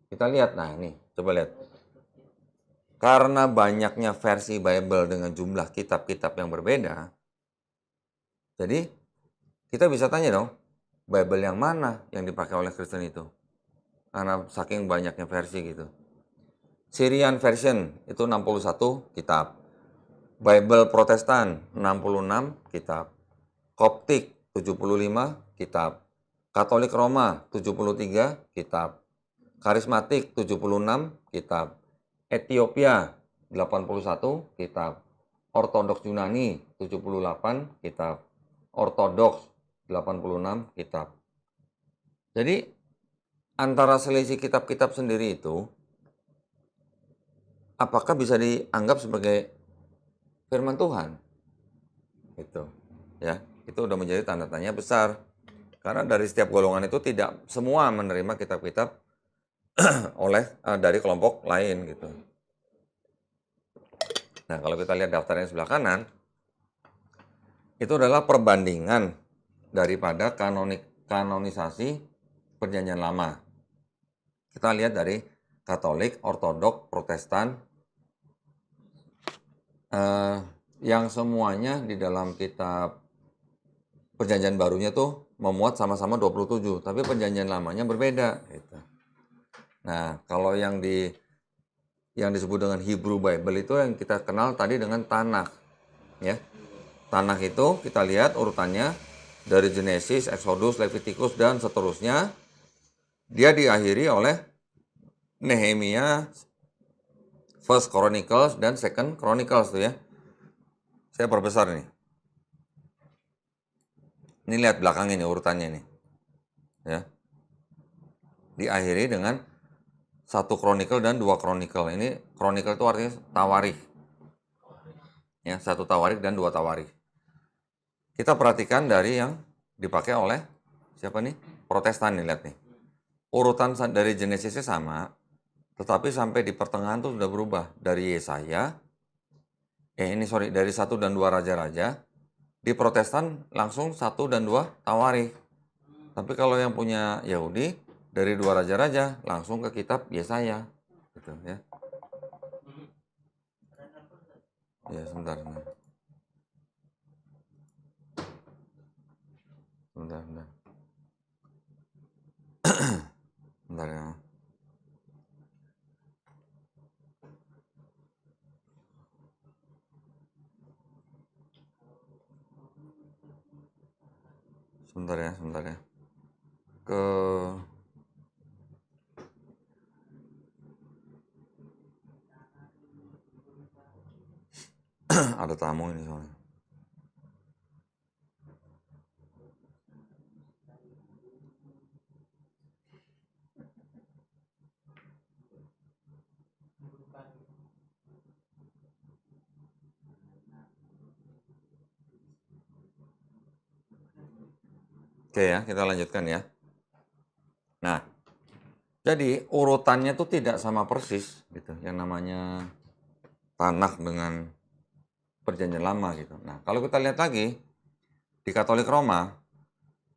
kita lihat, nah ini, coba lihat. Karena banyaknya versi Bible dengan jumlah kitab-kitab yang berbeda, jadi kita bisa tanya dong, Bible yang mana yang dipakai oleh Kristen itu? Karena saking banyaknya versi gitu. Syrian version itu 61 kitab. Bible Protestan 66 kitab. Koptik 75 kitab. Katolik Roma 73 kitab. Karismatik 76 kitab. Ethiopia 81 kitab. Ortodoks Yunani 78 kitab. Ortodoks 86 kitab. Jadi antara selisih kitab-kitab sendiri itu apakah bisa dianggap sebagai firman Tuhan? Itu. Ya, itu udah menjadi tanda tanya besar. Karena dari setiap golongan itu tidak semua menerima kitab-kitab dari kelompok lain gitu. Nah, kalau kita lihat daftarnya sebelah kanan, itu adalah perbandingan daripada kanonisasi Perjanjian Lama. Kita lihat dari Katolik, Ortodok, Protestan, yang semuanya di dalam kitab Perjanjian Barunya tuh memuat sama-sama 27, tapi Perjanjian Lamanya berbeda. Gitu. Nah, kalau yang disebut dengan Hebrew Bible itu yang kita kenal tadi dengan Tanakh, ya. Tanakh itu kita lihat urutannya dari Genesis, Exodus, Leviticus dan seterusnya. Dia diakhiri oleh Nehemia, First Chronicles dan Second Chronicles tuh ya. Saya perbesar nih. Ini lihat belakang ini urutannya nih. Ya. Diakhiri dengan 1 Chronicle dan 2 Chronicle. Ini Chronicle itu artinya tawarikh. Ya, 1 Tawarikh dan 2 Tawarikh. Kita perhatikan dari yang dipakai oleh siapa nih? Protestan nih, lihat nih. Urutan dari Genesisnya sama, tetapi sampai di pertengahan tuh sudah berubah. Dari dari 1 dan 2 Raja-Raja. Di Protestan langsung 1 dan 2 Tawarikh. Tapi kalau yang punya Yahudi, dari 2 Raja-Raja langsung ke kitab Yesaya. Gitu ya. Ya, sebentar. Bentar. Bentar ya. Sebentar ya. Ada tamu ini soalnya. Oke ya, kita lanjutkan ya. Nah, jadi urutannya tuh tidak sama persis gitu. Yang namanya tanah dengan perjanjian lama gitu. Nah, kalau kita lihat lagi di Katolik Roma,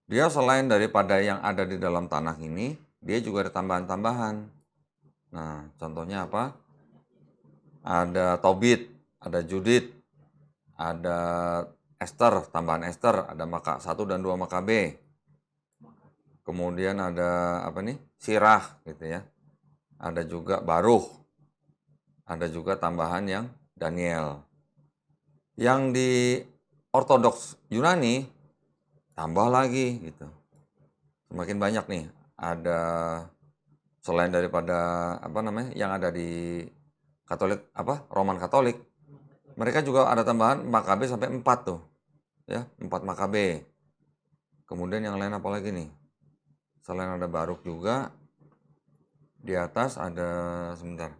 dia selain daripada yang ada di dalam tanah ini, dia juga ada tambahan-tambahan. Nah, contohnya apa? Ada Tobit, ada Judit, ada Esther, tambahan Esther, ada 1 dan 2 Makabe. Kemudian ada apa nih? Sirah gitu ya. Ada juga Baruh. Ada juga tambahan yang Daniel. Yang di Ortodoks Yunani tambah lagi gitu. Semakin banyak nih. Ada selain daripada apa namanya yang ada di Katolik apa Roman Katolik, mereka juga ada tambahan Makabe sampai 4 tuh. Ya, 4 Makabe. Kemudian yang lain apa lagi nih? Selain ada Baruk juga, di atas ada sebentar.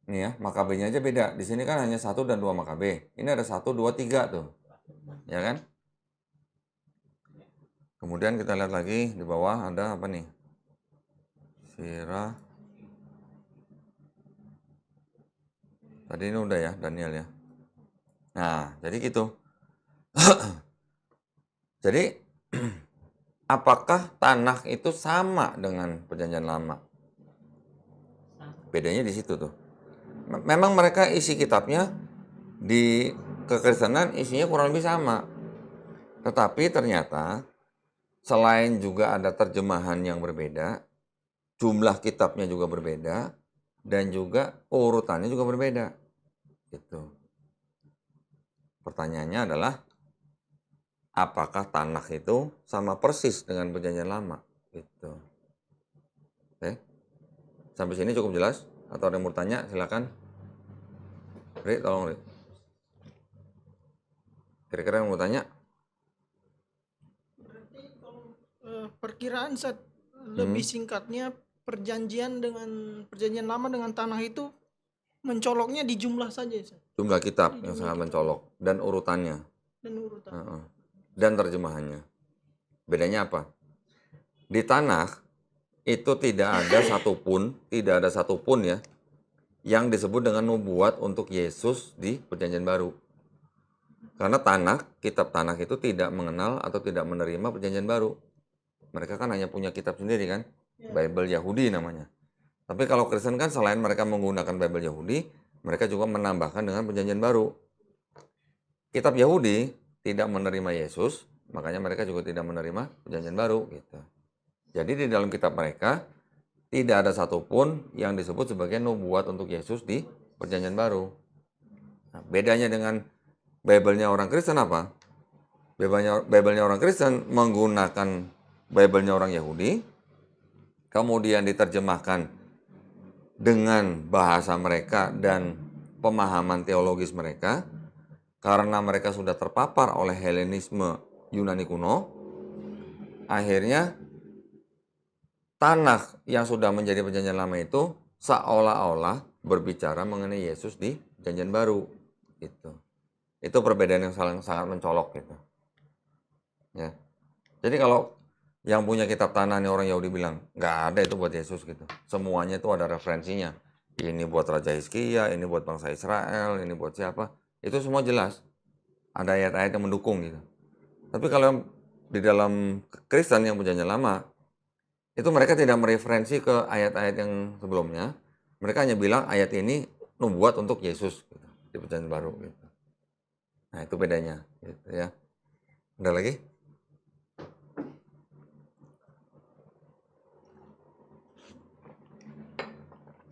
Nih ya, Makabenya aja beda. Di sini kan hanya 1 dan 2 Makabe. Ini ada 1, 2, 3 tuh. Ya kan? Kemudian kita lihat lagi di bawah ada apa nih? Sirah. Tadi ini udah ya, Daniel ya. Nah, jadi gitu. Jadi, apakah tanah itu sama dengan perjanjian lama? Bedanya di situ tuh. Memang mereka isi kitabnya di kekristenan isinya kurang lebih sama. Tetapi ternyata selain juga ada terjemahan yang berbeda, jumlah kitabnya juga berbeda, dan juga urutannya juga berbeda. Gitu. Pertanyaannya adalah, apakah tanah itu sama persis dengan perjanjian lama? Gitu. Oke. Sampai sini cukup jelas? Atau ada yang mau tanya? Silakan. Ri, tolong Ri. Kira-kira yang mau tanya?
Berarti kalau perkiraan Seth, lebih singkatnya perjanjian lama dengan tanah itu mencoloknya di jumlah saja Seth,
Jumlah kitab yang sangat mencolok dan urutannya
dan urutan.
dan terjemahannya. Bedanya apa? Di tanah itu tidak ada satupun ya yang disebut dengan nubuat untuk Yesus di Perjanjian Baru. Karena kitab tanah itu tidak mengenal atau tidak menerima Perjanjian Baru. Mereka kan hanya punya kitab sendiri kan, Bible Yahudi namanya. Tapi kalau Kristen kan selain mereka menggunakan Bible Yahudi, mereka juga menambahkan dengan Perjanjian Baru. Kitab Yahudi tidak menerima Yesus, makanya mereka juga tidak menerima Perjanjian Baru gitu. Jadi di dalam kitab mereka tidak ada satupun yang disebut sebagai nubuat untuk Yesus di Perjanjian Baru. Nah, bedanya dengan Bible-nya orang Kristen apa? Bible-nya orang Kristen menggunakan Bible-nya orang Yahudi, kemudian diterjemahkan dengan bahasa mereka dan pemahaman teologis mereka, karena mereka sudah terpapar oleh Helenisme Yunani kuno, akhirnya tanah yang sudah menjadi perjanjian lama itu seolah-olah berbicara mengenai Yesus di perjanjian baru. Itu perbedaan yang sangat mencolok gitu. Ya. Jadi kalau yang punya kitab tanah nih orang Yahudi bilang, nggak ada itu buat Yesus gitu. Semuanya itu ada referensinya. Ini buat Raja Hizkia, ini buat bangsa Israel, ini buat siapa. Itu semua jelas. Ada ayat-ayat yang mendukung gitu. Tapi kalau di dalam Kristen yang perjanjian lama, itu mereka tidak mereferensi ke ayat-ayat yang sebelumnya. Mereka hanya bilang ayat ini nubuat untuk Yesus gitu, di perjanjian baru gitu. Nah, itu bedanya gitu ya. Ada lagi?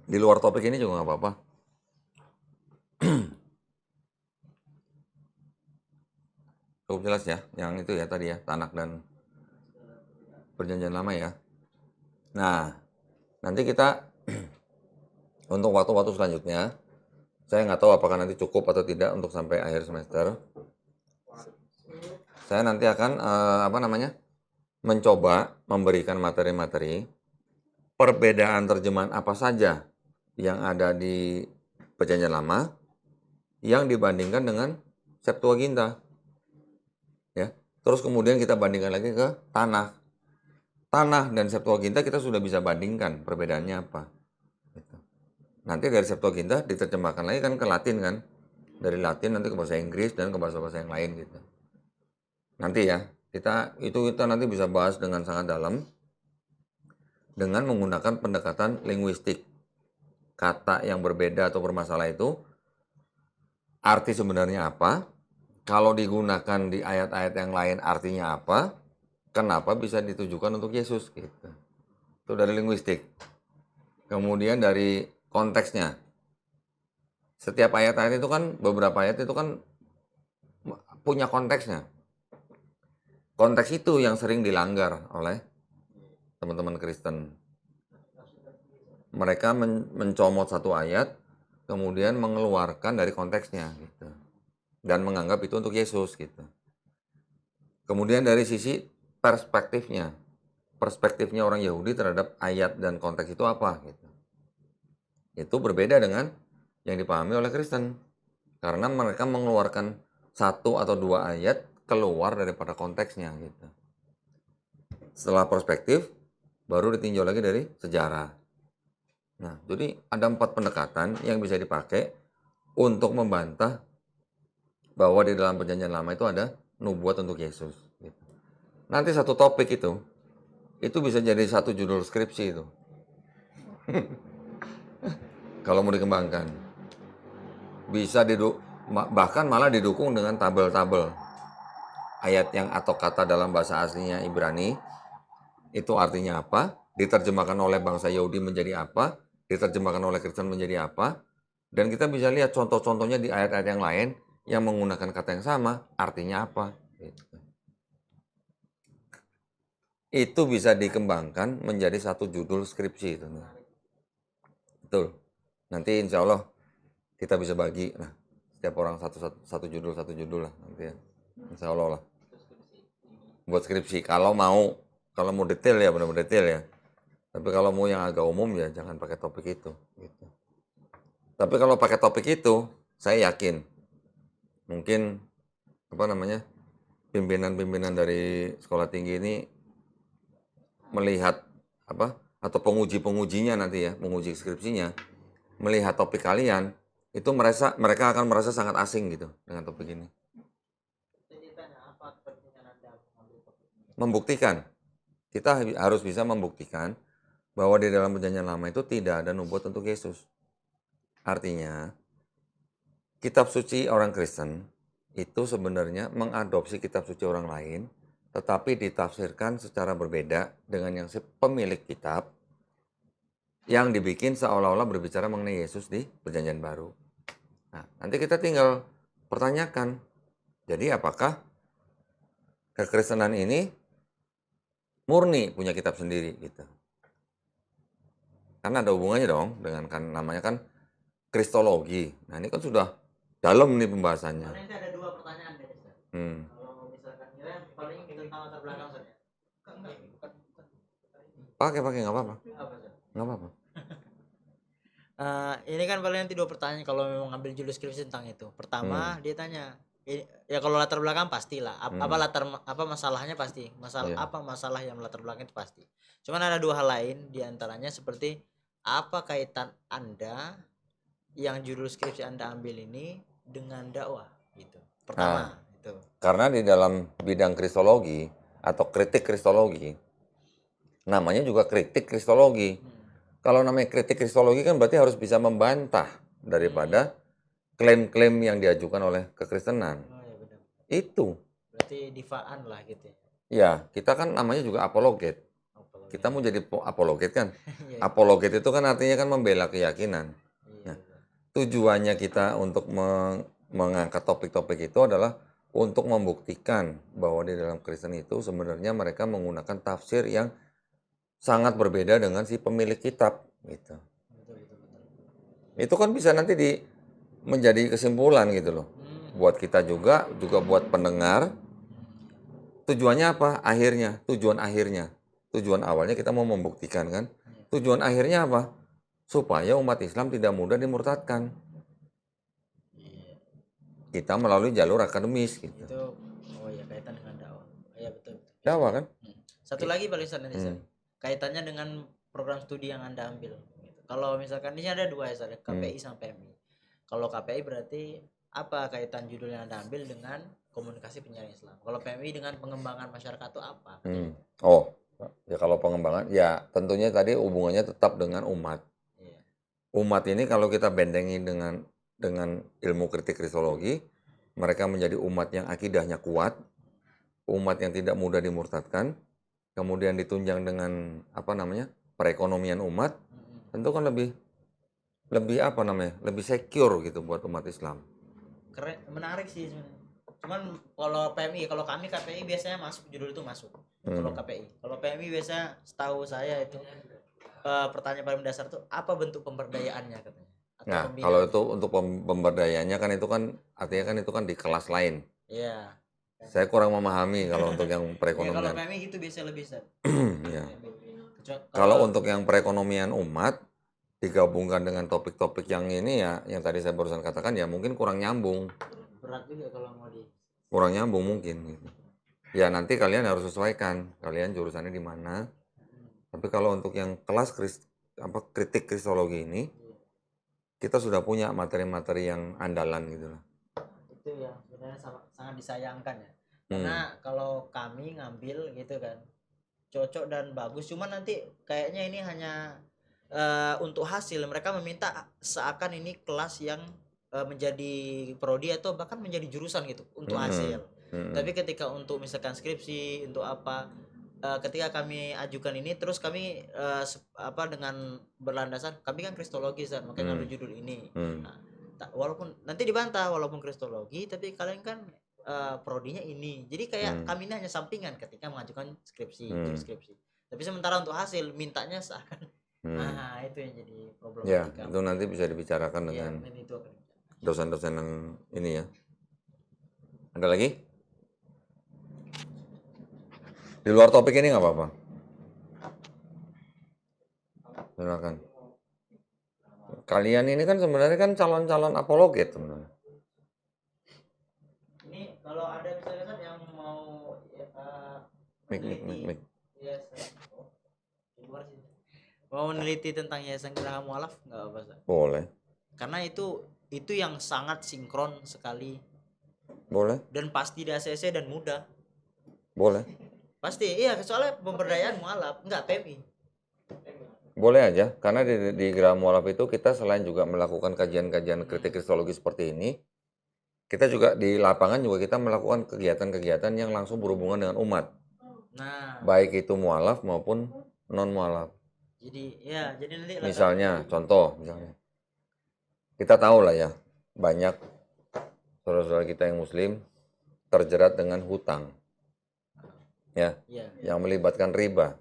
Di luar topik ini juga nggak apa-apa. Cukup jelas ya, yang itu ya tadi ya, tanah dan perjanjian lama ya. Nah, nanti kita untuk waktu-waktu selanjutnya, saya nggak tahu apakah nanti cukup atau tidak untuk sampai akhir semester. Saya nanti akan mencoba memberikan materi-materi perbedaan terjemahan apa saja yang ada di Perjanjian Lama yang dibandingkan dengan Septuaginta. Ya, Terus kemudian kita bandingkan lagi ke tanah. Tanah dan Septuaginta kita sudah bisa bandingkan perbedaannya apa. Gitu. Nanti dari Septuaginta diterjemahkan lagi kan ke Latin kan. Dari Latin nanti ke bahasa Inggris dan ke bahasa-bahasa yang lain gitu. Nanti ya, kita nanti bisa bahas dengan sangat dalam dengan menggunakan pendekatan linguistik. Kata yang berbeda atau bermasalah itu arti sebenarnya apa? Kalau digunakan di ayat-ayat yang lain artinya apa? Kenapa bisa ditujukan untuk Yesus gitu. Itu dari linguistik. Kemudian dari konteksnya. Setiap ayat-ayat itu kan, beberapa ayat itu kan punya konteksnya. Konteks itu yang sering dilanggar oleh teman-teman Kristen. Mereka mencomot satu ayat, kemudian mengeluarkan dari konteksnya gitu. Dan menganggap itu untuk Yesus gitu. Kemudian dari sisi perspektifnya. Perspektifnya orang Yahudi terhadap ayat dan konteks itu apa gitu. Itu berbeda dengan yang dipahami oleh Kristen. Karena mereka mengeluarkan satu atau dua ayat keluar daripada konteksnya gitu. Setelah perspektif, baru ditinjau lagi dari sejarah. Nah, jadi ada 4 pendekatan yang bisa dipakai untuk membantah bahwa di dalam perjanjian lama itu ada nubuat untuk Yesus. Gitu. Nanti satu topik itu bisa jadi satu judul skripsi itu. Kalau mau dikembangkan. Bisa bahkan malah didukung dengan tabel-tabel. Ayat yang atau kata dalam bahasa aslinya Ibrani, itu artinya apa, diterjemahkan oleh bangsa Yahudi menjadi apa, diterjemahkan oleh Kristen menjadi apa, dan kita bisa lihat contoh-contohnya di ayat-ayat yang lain yang menggunakan kata yang sama, artinya apa. Itu bisa dikembangkan menjadi satu judul skripsi itu. Betul. Nanti insya Allah kita bisa bagi, nah setiap orang satu judul lah nanti ya. Insya Allah lah. Buat skripsi. Kalau mau detail ya benar-benar detail ya. Tapi kalau mau yang agak umum ya jangan pakai topik itu. Gitu. Tapi kalau pakai topik itu, saya yakin mungkin pimpinan-pimpinan dari sekolah tinggi ini melihat atau penguji-pengujinya nanti ya, menguji skripsinya, melihat topik kalian itu mereka akan merasa sangat asing gitu dengan topik ini. Membuktikan. Kita harus bisa membuktikan bahwa di dalam perjanjian lama itu tidak ada nubuat untuk Yesus. Artinya, kitab suci orang Kristen itu sebenarnya mengadopsi kitab suci orang lain, tetapi ditafsirkan secara berbeda dengan yang pemilik kitab yang dibikin seolah-olah berbicara mengenai Yesus di perjanjian baru. Nah, nanti kita tinggal pertanyakan, jadi apakah kekristenan ini murni punya kitab sendiri gitu. Karena ada hubungannya dong dengan namanya kan kristologi. Nah, ini kan sudah dalam nih pembahasannya.
Karena ini ada 2 pertanyaan deh, Ustaz. Kalau misalkan kira paling tentang latar belakang saja.
Pakai nggak apa-apa. Nggak apa-apa.
Ini kan paling nanti 2 pertanyaan kalau memang ngambil judul skripsi tentang itu. Pertama, dia tanya, ya kalau latar belakang pastilah. Apa masalahnya pasti. Apa masalah yang latar belakang itu pasti. Cuman ada 2 hal lain diantaranya seperti apa kaitan Anda yang judul skripsi Anda ambil ini dengan dakwah gitu. Pertama itu.
Karena di dalam bidang kristologi atau kritik kristologi, namanya juga kritik kristologi. Kalau namanya kritik kristologi kan berarti harus bisa membantah daripada klaim-klaim yang diajukan oleh kekristenan.
Oh ya benar.
Itu.
Berarti difaan lah gitu ya.
Ya, kita kan namanya juga apologet. Kita mau jadi apologet kan? Apologet itu kan artinya kan membela keyakinan. Nah, tujuannya kita untuk mengangkat topik-topik itu adalah untuk membuktikan bahwa di dalam Kristen itu sebenarnya mereka menggunakan tafsir yang sangat berbeda dengan si pemilik kitab gitu. Itu kan bisa nanti menjadi kesimpulan gitu loh. Buat kita juga buat pendengar. Tujuannya apa? Tujuan awalnya kita mau membuktikan kan. Tujuan akhirnya apa? Supaya umat Islam tidak mudah dimurtadkan. Kita melalui jalur akademis gitu.
Itu kaitan dengan dakwah.
Dakwah kan?
Satu lagi Pak Lisan nanti, Ustaz.
Hmm.
Kaitannya dengan program studi yang Anda ambil. Gitu. Kalau misalkan ini ada dua ya, Ustaz, KPI sama PMI. Kalau KPI berarti apa kaitan judul yang Anda ambil dengan komunikasi penyiaran Islam? Kalau PMI dengan pengembangan masyarakat itu apa?
Oh, ya kalau pengembangan, ya tentunya tadi hubungannya tetap dengan umat.
Iya.
Umat ini kalau kita bendengi dengan ilmu kritik kristologi, mereka menjadi umat yang akidahnya kuat, umat yang tidak mudah dimurtadkan, kemudian ditunjang dengan apa namanya perekonomian umat, tentu kan lebih apa namanya lebih secure gitu buat umat Islam.
Keren, menarik sih sebenarnya. Cuman kalau PMI, kalau kami KPI biasanya masuk judul itu masuk. Kalau KPI, kalau PMI biasanya setahu saya itu pertanyaan paling mendasar tuh apa bentuk pemberdayaannya katanya. Atau
Nah,
pembinaan.
kalau itu untuk pemberdayaannya kan itu kan artinya kan itu kan di kelas lain.
Iya.
Saya kurang memahami kalau untuk yang
Ya, kalau
perekonomian.
PMI gitu biasa lebih Ustaz.
Ya.
Kecuali-
Kalau untuk yang perekonomian umat digabungkan dengan topik-topik yang ini ya, yang tadi saya barusan katakan ya mungkin kurang nyambung.
berat juga kalau mau di
Kurang nyambung mungkin gitu. Ya nanti kalian harus sesuaikan kalian jurusannya di mana. Tapi kalau untuk yang kelas kritik kristologi ini kita sudah punya materi-materi yang andalan gitu lah.
itu yang sebenarnya sangat disayangkan ya. Karena kalau kami ngambil gitu kan cocok dan bagus, cuman nanti kayaknya ini hanya untuk hasil. Mereka meminta seakan ini kelas yang menjadi prodi atau bahkan menjadi jurusan gitu untuk hasil. Tapi ketika untuk misalkan skripsi untuk apa, ketika kami ajukan ini terus kami dengan berlandasan kami kan kristologi Zat, makanya ngambil judul ini. Nah, walaupun nanti dibantah walaupun kristologi tapi kalian kan prodinya ini. Jadi kayak kami ini hanya sampingan ketika mengajukan skripsi, judul skripsi. Tapi sementara untuk hasil mintanya seakan nah itu yang jadi problematika.
Ya, itu nanti bisa dibicarakan
Iya,
dengan
dan itu akan
dosen-dosen yang ini ya. Ada lagi? Di luar topik ini nggak apa-apa. Silakan. Kalian ini kan sebenarnya kan calon-calon apologet sebenarnya.
ini kalau ada misalkan yang mau
Mik.
mau meneliti tentang Yayasan Geraha Mualaf nggak apa Zat?
Boleh.
Karena itu yang sangat sinkron sekali
Boleh.
dan pasti di ACC dan mudah.
Boleh.
Pasti iya, soalnya pemberdayaan mualaf nggak PMI.
Boleh aja, karena di Geraha Mualaf itu kita selain juga melakukan kajian-kajian kritik kristologi seperti ini, kita juga di lapangan juga kita melakukan kegiatan-kegiatan yang langsung berhubungan dengan umat.
Nah,
Baik itu mualaf maupun non mualaf.
jadi nanti
Misalnya, contoh misalnya. Kita tahu lah ya, banyak saudara-saudara kita yang muslim terjerat dengan hutang. Ya,
Iya.
yang melibatkan riba.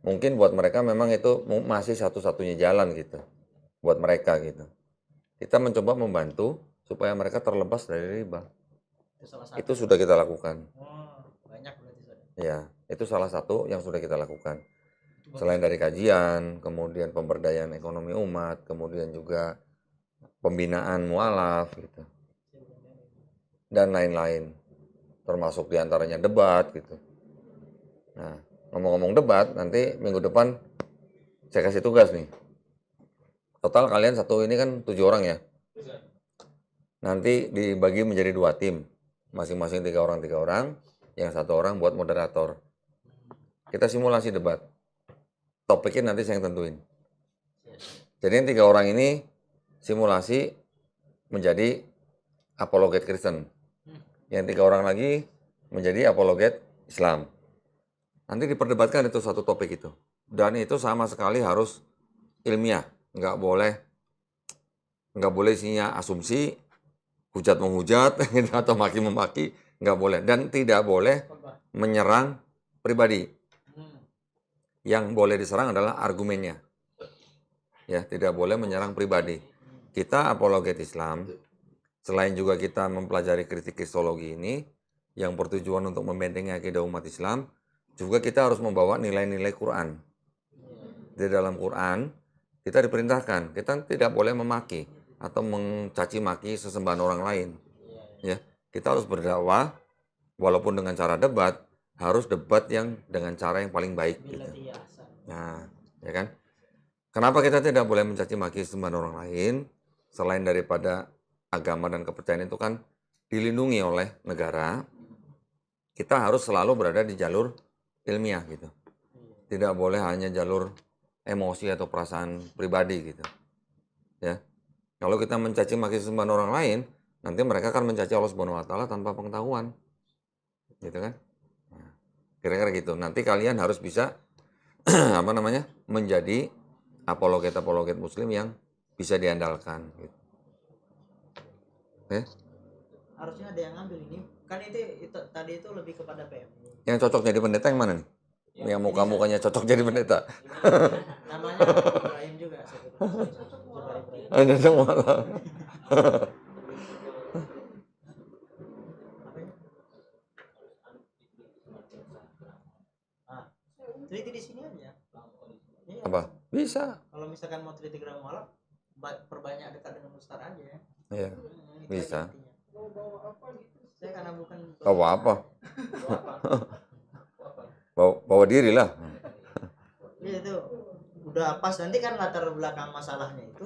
Mungkin buat mereka memang itu masih satu-satunya jalan gitu. Buat mereka gitu. Kita mencoba membantu supaya mereka terlepas dari riba.
Itu salah satu.
Itu sudah kita lakukan.
Oh, banyak berarti Zat.
Ya, itu salah satu yang sudah kita lakukan. Selain dari kajian, kemudian pemberdayaan ekonomi umat, kemudian juga pembinaan mualaf gitu. Dan lain-lain. Termasuk diantaranya debat gitu. Nah, ngomong-ngomong debat, nanti minggu depan saya kasih tugas nih. Total kalian satu ini kan 7 orang ya. Nanti dibagi menjadi 2 tim. Masing-masing 3 orang. Yang 1 orang buat moderator. Kita simulasi debat. Topiknya nanti saya yang tentuin. Jadi yang 3 orang ini simulasi menjadi apologet Kristen. Yang 3 orang lagi menjadi apologet Islam. Nanti diperdebatkan itu satu topik itu. Dan itu sama sekali harus ilmiah. Nggak boleh isinya asumsi, hujat menghujat, atau maki memaki. Nggak boleh. Dan tidak boleh menyerang pribadi. Yang boleh diserang adalah argumennya. Ya, tidak boleh menyerang pribadi. Kita apologet Islam, selain juga kita mempelajari kritik kristologi ini, yang bertujuan untuk membentengi akidah umat Islam, juga kita harus membawa nilai-nilai Quran. Di dalam Quran, kita diperintahkan, kita tidak boleh memaki atau mencaci maki sesembahan orang lain. Ya, kita harus berdakwah, walaupun dengan cara debat, harus debat yang dengan cara yang paling baik gitu. Nah, ya kan? Kenapa kita tidak boleh mencaci maki sembahan orang lain selain daripada agama dan kepercayaan itu kan dilindungi oleh negara. Kita harus selalu berada di jalur ilmiah gitu. Tidak boleh hanya jalur emosi atau perasaan pribadi gitu. Ya. Kalau kita mencaci maki sembahan orang lain, nanti mereka akan mencaci Allah Subhanahu wa taala tanpa pengetahuan. Gitu kan? Nah, kira-kira gitu. Nanti kalian harus bisa apa namanya? Menjadi apologet muslim yang bisa diandalkan gitu.
Harusnya ada yang ngambil ini. Kan itu tadi itu lebih kepada PMI.
Yang cocok jadi pendeta yang mana nih? Yang muka-mukanya cocok jadi pendeta.
Namanya Ibrahim juga.
Ada semua.
Teliti di sini aja. Iya.
Apa? Bisa.
Kalau misalkan mau teliti gerak mualaf, perbanyak dekat dengan ustaz aja ya.
Iya.
Itu
Bisa.
aja intinya. Saya karena bukan
Bawa apa? Bawa diri lah.
Iya itu udah pas, nanti kan latar belakang masalahnya itu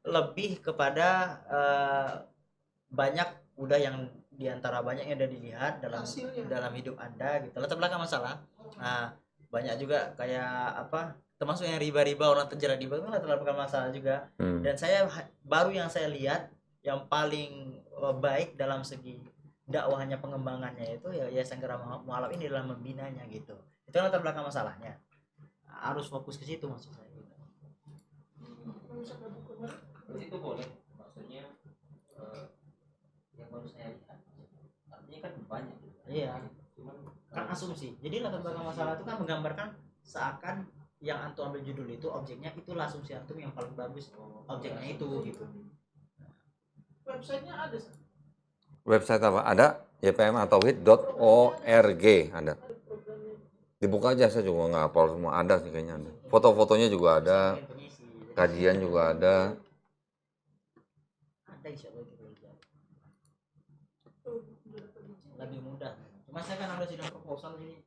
lebih kepada banyak udah yang diantara banyak yang udah dilihat dalam hidup Anda gitu, latar belakang masalah. Nah banyak juga kayak apa, termasuk yang riba orang terjerat riba itu latar belakang masalah juga. Dan baru yang saya lihat yang paling baik dalam segi dakwahnya, pengembangannya itu ya Yayasan Gerak Mualaf ini dalam membinanya gitu. Itu latar belakang masalahnya, harus fokus ke situ maksud saya gitu.
Itu boleh, maksudnya yang baru saya lihat artinya kan banyak.
Iya, kan asumsi. Jadi latar belakang masalah itu kan menggambarkan seakan yang antum ambil judul itu objeknya itulah asumsi antum yang paling bagus objeknya itu gitu.
Websitenya ada.
Website apa? Ada ypmatauhid.org ada. Dibuka aja, saya juga nggak hafal semua, ada sih kayaknya ada. Foto-fotonya juga ada, kajian juga ada.
Ada insya Allah gitu. Lebih mudah. Cuma saya kan ada sidang proposal ini.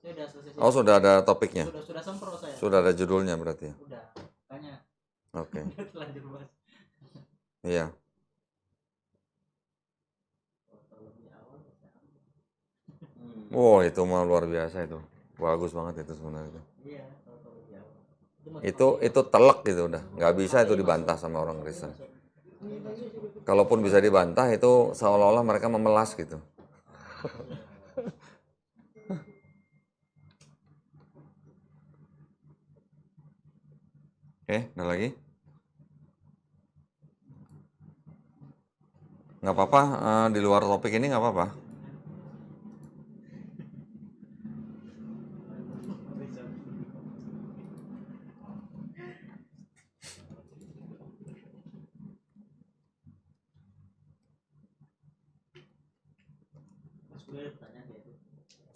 Saya udah selesai.
Oh, sudah ada topiknya?
Sudah sempro saya.
Sudah ada judulnya berarti ya?
Udah. Tanya.
Oke.
Terlanjur bahas.
Iya. Wow, itu mah luar biasa itu. Bagus banget itu sebenarnya.
Iya.
Itu telak gitu udah. Nggak bisa itu dibantah sama orang Kristen. Kalaupun bisa dibantah itu seolah-olah mereka memelas gitu. Oke, ada lagi? Nggak apa-apa, di luar topik ini nggak apa-apa.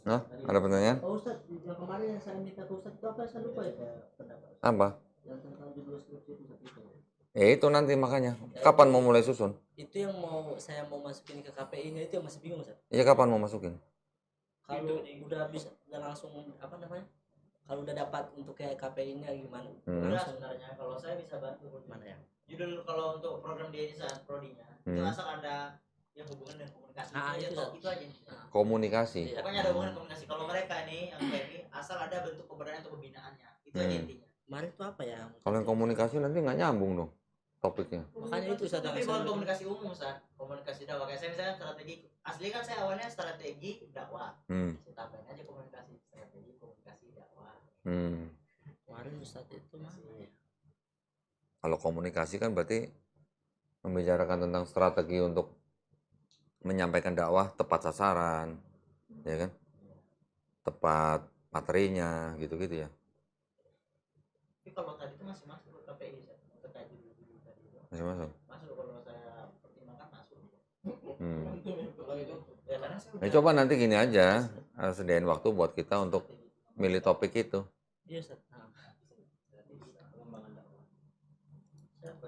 Nah, ada pertanyaan?
Oh Ustaz, yang kemarin yang saya minta ke Ustaz itu apa, saya lupa ya pendapat.
Apa?
Yang tentang judul skripsi itu.
Ya itu nanti makanya. Kapan mau mulai susun?
Itu yang saya mau masukin ke KPI-nya itu yang masih bingung, Ustaz.
Iya, kapan mau masukin?
Kalau udah bisa, udah langsung apa namanya? Kalau udah dapat untuk kayak KPI-nya gimana?
Udah sebenarnya kalau saya bisa bantu
Mana ya?
judul kalau untuk program dia saat prodinya itu asal ada yang hubungan dengan komunikasi. Itu aja.
Komunikasi.
Pokoknya ada hubungan komunikasi. Kalau mereka nih yang PMI asal ada bentuk keberadaan untuk pembinaannya. Itu aja intinya.
Kemarin itu apa ya?
Kalau yang komunikasi nanti nggak nyambung dong topiknya.
Makanya itu Ustaz.
Tapi bukan komunikasi umum, Ustaz. Komunikasi dakwah. Kayak saya misalnya strategi. Asli kan saya awalnya strategi dakwah. Saya tambahin aja strategi komunikasi dakwah.
Kemarin Ustaz itu mana ya?
Kalau komunikasi kan berarti membicarakan tentang strategi untuk menyampaikan dakwah tepat sasaran, ya kan? Tepat materinya, gitu-gitu ya.
Tapi kalau tadi itu masih masuk ke KPI, terkait judul tadi itu.
Masih masuk.
Masuk kalau saya pertimbangkan masuk.
Ya, coba nanti gini aja, sediain waktu buat kita untuk milih topik itu.
Iya, Ustaz.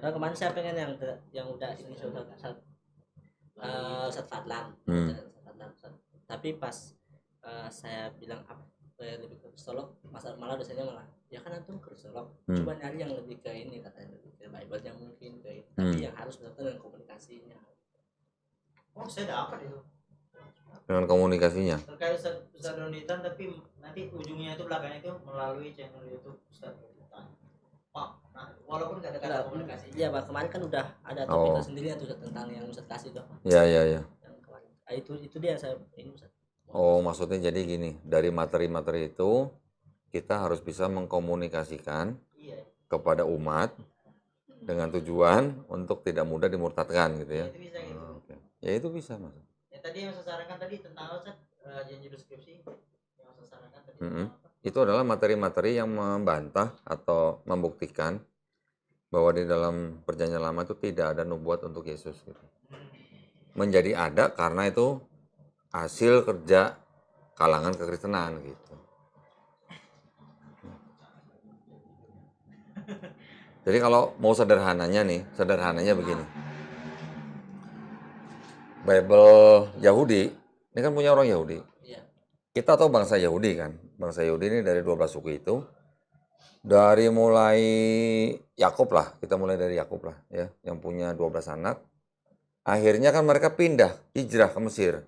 Nah, kemarin saya pengen yang udah ini sudah Ustaz Fadlan. Tapi pas saya bilang lebih ke kristolog, malah dosennya malah ya kan antum kristolog,
Hmm.
coba nyari yang lebih ke ini, katanya lebih ke Bible yang mungkin ke itu. Tapi yang harus benar-benar dengan komunikasinya.
Oh, saya dapat itu.
Dengan komunikasinya.
Terkait Ustaz Donitan, tapi nanti ujungnya itu belakangnya itu melalui channel YouTube Ustaz Donitan. Pak, nah, walaupun nggak ada kata komunikasi.
Iya, Pak, kemarin kan udah ada topik tersendiri tuh tentang yang Ustaz kasih tuh.
Ya, ya, ya.
Yang kemarin. Itu dia saya ini Ustaz.
Oh, maksudnya jadi gini, dari materi-materi itu kita harus bisa mengkomunikasikan
Iya.
kepada umat dengan tujuan untuk tidak mudah dimurtadkan gitu ya.
Itu bisa gitu.
Oke. Ya itu bisa, Mas.
Ya tadi yang saya sarankan tadi tentang apa, Ustaz? Janji deskripsi yang saya sarankan tadi.
Mm-mm. Itu adalah materi-materi yang membantah atau membuktikan bahwa di dalam perjanjian lama itu tidak ada nubuat untuk Yesus gitu. Menjadi ada karena itu hasil kerja kalangan kekristenan gitu. Jadi kalau mau sederhananya nih, sederhananya begini. Bible Yahudi, ini kan punya orang Yahudi.
Iya.
Kita tahu bangsa Yahudi kan. Bangsa Yahudi ini dari 12 suku itu. Dari mulai Yakub lah, kita mulai dari Yakub lah ya, yang punya 12 anak. Akhirnya kan mereka pindah, hijrah ke Mesir.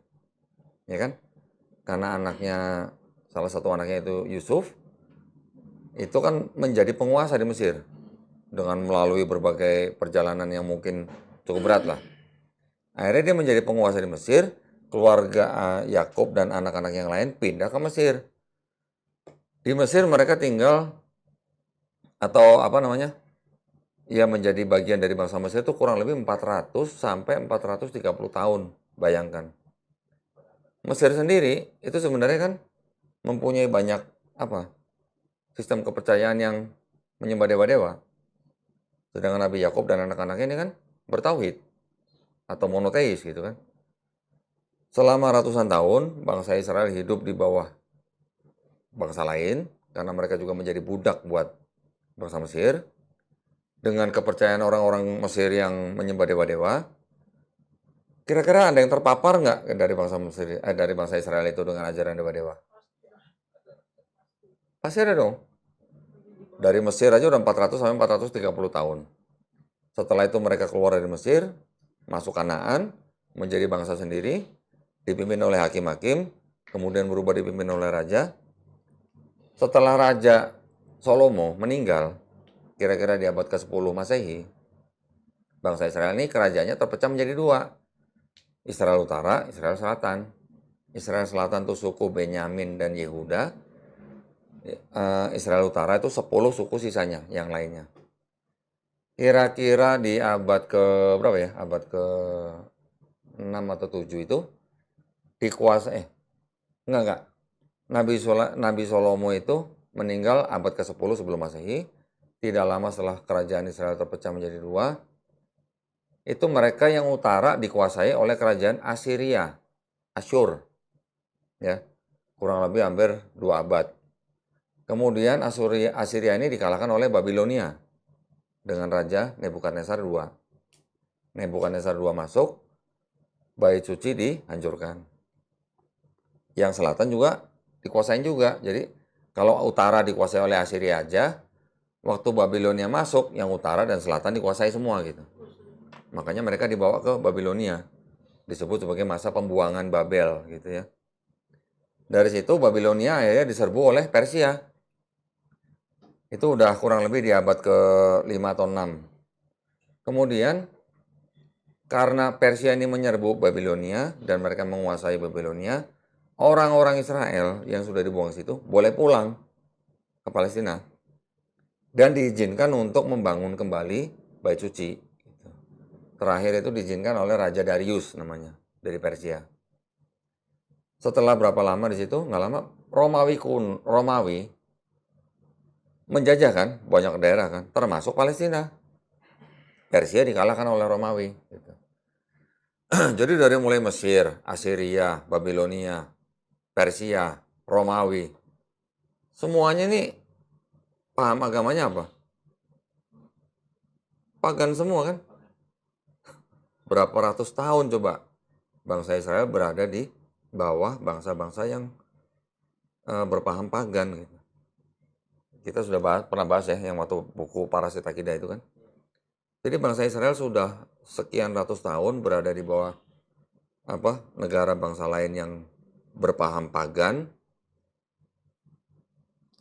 Ya kan? Karena anaknya, salah satu anaknya itu Yusuf, itu kan menjadi penguasa di Mesir. Dengan melalui berbagai perjalanan yang mungkin cukup berat lah. Akhirnya dia menjadi penguasa di Mesir, keluarga Yakub dan anak-anak yang lain pindah ke Mesir. Di Mesir mereka tinggal, atau apa namanya, ya menjadi bagian dari bangsa Mesir itu kurang lebih 400 sampai 430 tahun, bayangkan. Mesir sendiri itu sebenarnya kan mempunyai banyak apa sistem kepercayaan yang menyembah dewa-dewa. Sedangkan Nabi Yakub dan anak-anaknya ini kan bertauhid atau monoteis gitu kan. Selama ratusan tahun bangsa Israel hidup di bawah bangsa lain karena mereka juga menjadi budak buat bangsa Mesir. Dengan kepercayaan orang-orang Mesir yang menyembah dewa-dewa, kira-kira ada yang terpapar nggak dari bangsa Mesir, dari bangsa Israel itu dengan ajaran dewa-dewa? Pasti ada dong. Dari Mesir aja udah 400 sampai 430 tahun. Setelah itu mereka keluar dari Mesir, masuk Kanaan, menjadi bangsa sendiri, dipimpin oleh hakim-hakim, kemudian berubah dipimpin oleh raja. Setelah Raja Salomo meninggal, kira-kira di abad ke-10 Masehi, bangsa Israel ini kerajaannya terpecah menjadi dua. Israel Utara, Israel Selatan. Israel Selatan itu suku Benyamin dan Yehuda. Israel Utara itu 10 suku sisanya, yang lainnya. Kira-kira di abad ke berapa ya? Abad ke 6 atau 7 itu dikuasai enggak. Nabi Salomo itu meninggal abad ke-10 sebelum Masehi. Tidak lama setelah kerajaan Israel terpecah menjadi dua, itu mereka yang utara dikuasai oleh kerajaan Assyria, Asyur. Ya. Kurang lebih hampir 2 abad. Kemudian Assyria ini dikalahkan oleh Babilonia dengan Raja Nebukadnezar II. Nebukadnezar II masuk, bait suci dihancurkan. Yang selatan juga dikuasain juga. Jadi kalau utara dikuasai oleh Assyria aja, waktu Babilonia masuk, yang utara dan selatan dikuasai semua gitu. Makanya mereka dibawa ke Babilonia. Disebut sebagai masa pembuangan Babel gitu ya. Dari situ Babilonia akhirnya diserbu oleh Persia. Itu udah kurang lebih di abad ke-5 atau 6. Kemudian karena Persia ini menyerbu Babilonia dan mereka menguasai Babilonia, orang-orang Israel yang sudah dibuang ke situ boleh pulang ke Palestina dan diizinkan untuk membangun kembali bait suci. Terakhir itu diizinkan oleh Raja Darius namanya, dari Persia. Setelah berapa lama di situ, nggak lama Romawi menjajah kan banyak daerah kan, termasuk Palestina. Persia dikalahkan oleh Romawi. Gitu. Jadi dari mulai Mesir, Assyria, Babilonia, Persia, Romawi, semuanya ini paham agamanya apa? Pagan semua kan? Berapa ratus tahun coba bangsa Israel berada di bawah bangsa-bangsa yang berpaham pagan gitu. Kita sudah pernah bahas ya yang waktu buku Parasit Akidah itu kan. Jadi bangsa Israel sudah sekian ratus tahun berada di bawah negara bangsa lain yang berpaham pagan.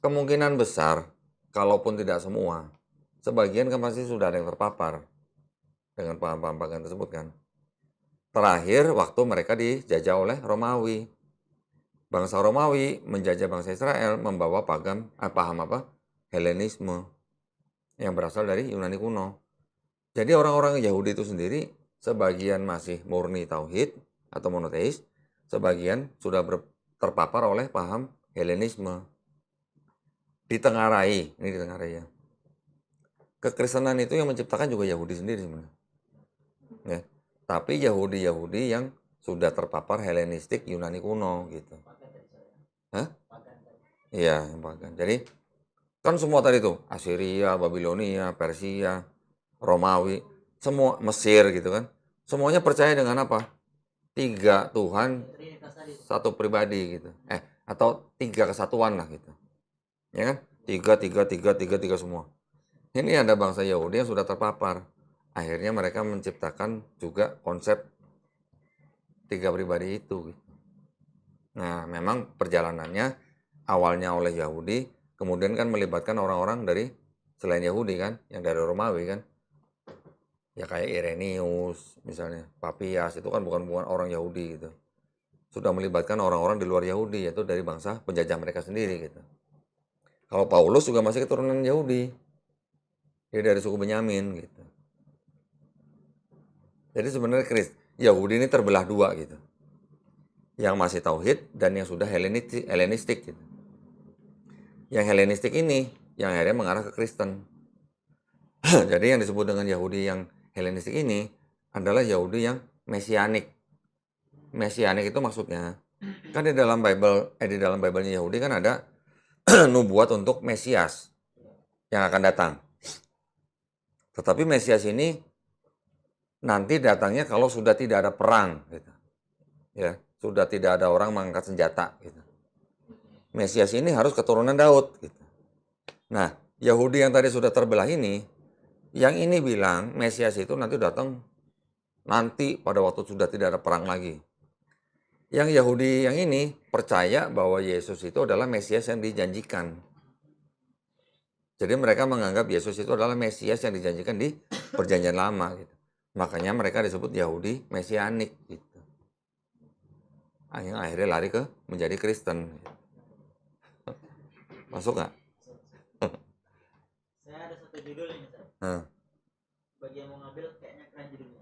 Kemungkinan besar, kalaupun tidak semua, sebagian kan pasti sudah ada yang terpapar dengan paham-paham pagan tersebut kan. Terakhir waktu mereka dijajah oleh Romawi. Bangsa Romawi menjajah bangsa Israel membawa paham Helenisme yang berasal dari Yunani kuno. Jadi orang-orang Yahudi itu sendiri sebagian masih murni tauhid atau monoteis, sebagian sudah terpapar oleh paham Helenisme. Ditengarai ya. Kekristenan itu yang menciptakan juga Yahudi sendiri sebenarnya. Ya. Tapi Yahudi yang sudah terpapar Helenistik Yunani kuno gitu. Hah? Iya, yang pagan. Jadi kan semua tadi tuh Assyria, Babilonia, Persia, Romawi, semua Mesir gitu kan. Semuanya percaya dengan apa? 3 Tuhan, satu pribadi gitu. Atau 3 kesatuan lah gitu. Ya kan? 3 semua. Ini ada bangsa Yahudi yang sudah terpapar. Akhirnya mereka menciptakan juga konsep 3 pribadi itu gitu. Nah, memang perjalanannya awalnya oleh Yahudi, kemudian kan melibatkan orang-orang dari selain Yahudi kan, yang dari Romawi kan. Ya kayak Irenaeus misalnya, Papias itu kan bukan orang Yahudi gitu. Sudah melibatkan orang-orang di luar Yahudi, yaitu dari bangsa penjajah mereka sendiri gitu. Kalau Paulus juga masih keturunan Yahudi. Dia dari suku Benyamin gitu. Jadi sebenarnya Yahudi ini terbelah 2 gitu. Yang masih tauhid dan yang sudah Helenistik gitu. Yang Helenistik ini yang akhirnya mengarah ke Kristen. Jadi yang disebut dengan Yahudi yang Helenistik ini adalah Yahudi yang mesianik. Mesianik itu maksudnya kan di dalam Bible-nya Yahudi kan ada nubuat untuk Mesias yang akan datang. Tetapi Mesias ini nanti datangnya kalau sudah tidak ada perang gitu. Ya, sudah tidak ada orang mengangkat senjata gitu. Mesias ini harus keturunan Daud gitu. Nah, Yahudi yang tadi sudah terbelah ini, yang ini bilang Mesias itu nanti datang nanti pada waktu sudah tidak ada perang lagi. Yang Yahudi yang ini percaya bahwa Yesus itu adalah Mesias yang dijanjikan. Jadi mereka menganggap Yesus itu adalah Mesias yang dijanjikan di Perjanjian Lama gitu. Makanya mereka disebut Yahudi Mesianik gitu. Yang akhirnya lari ke menjadi Kristen. Masuk nggak?
Saya ada satu judul ini, Ustaz. Bagi yang mau ngambil kayaknya keren judulnya.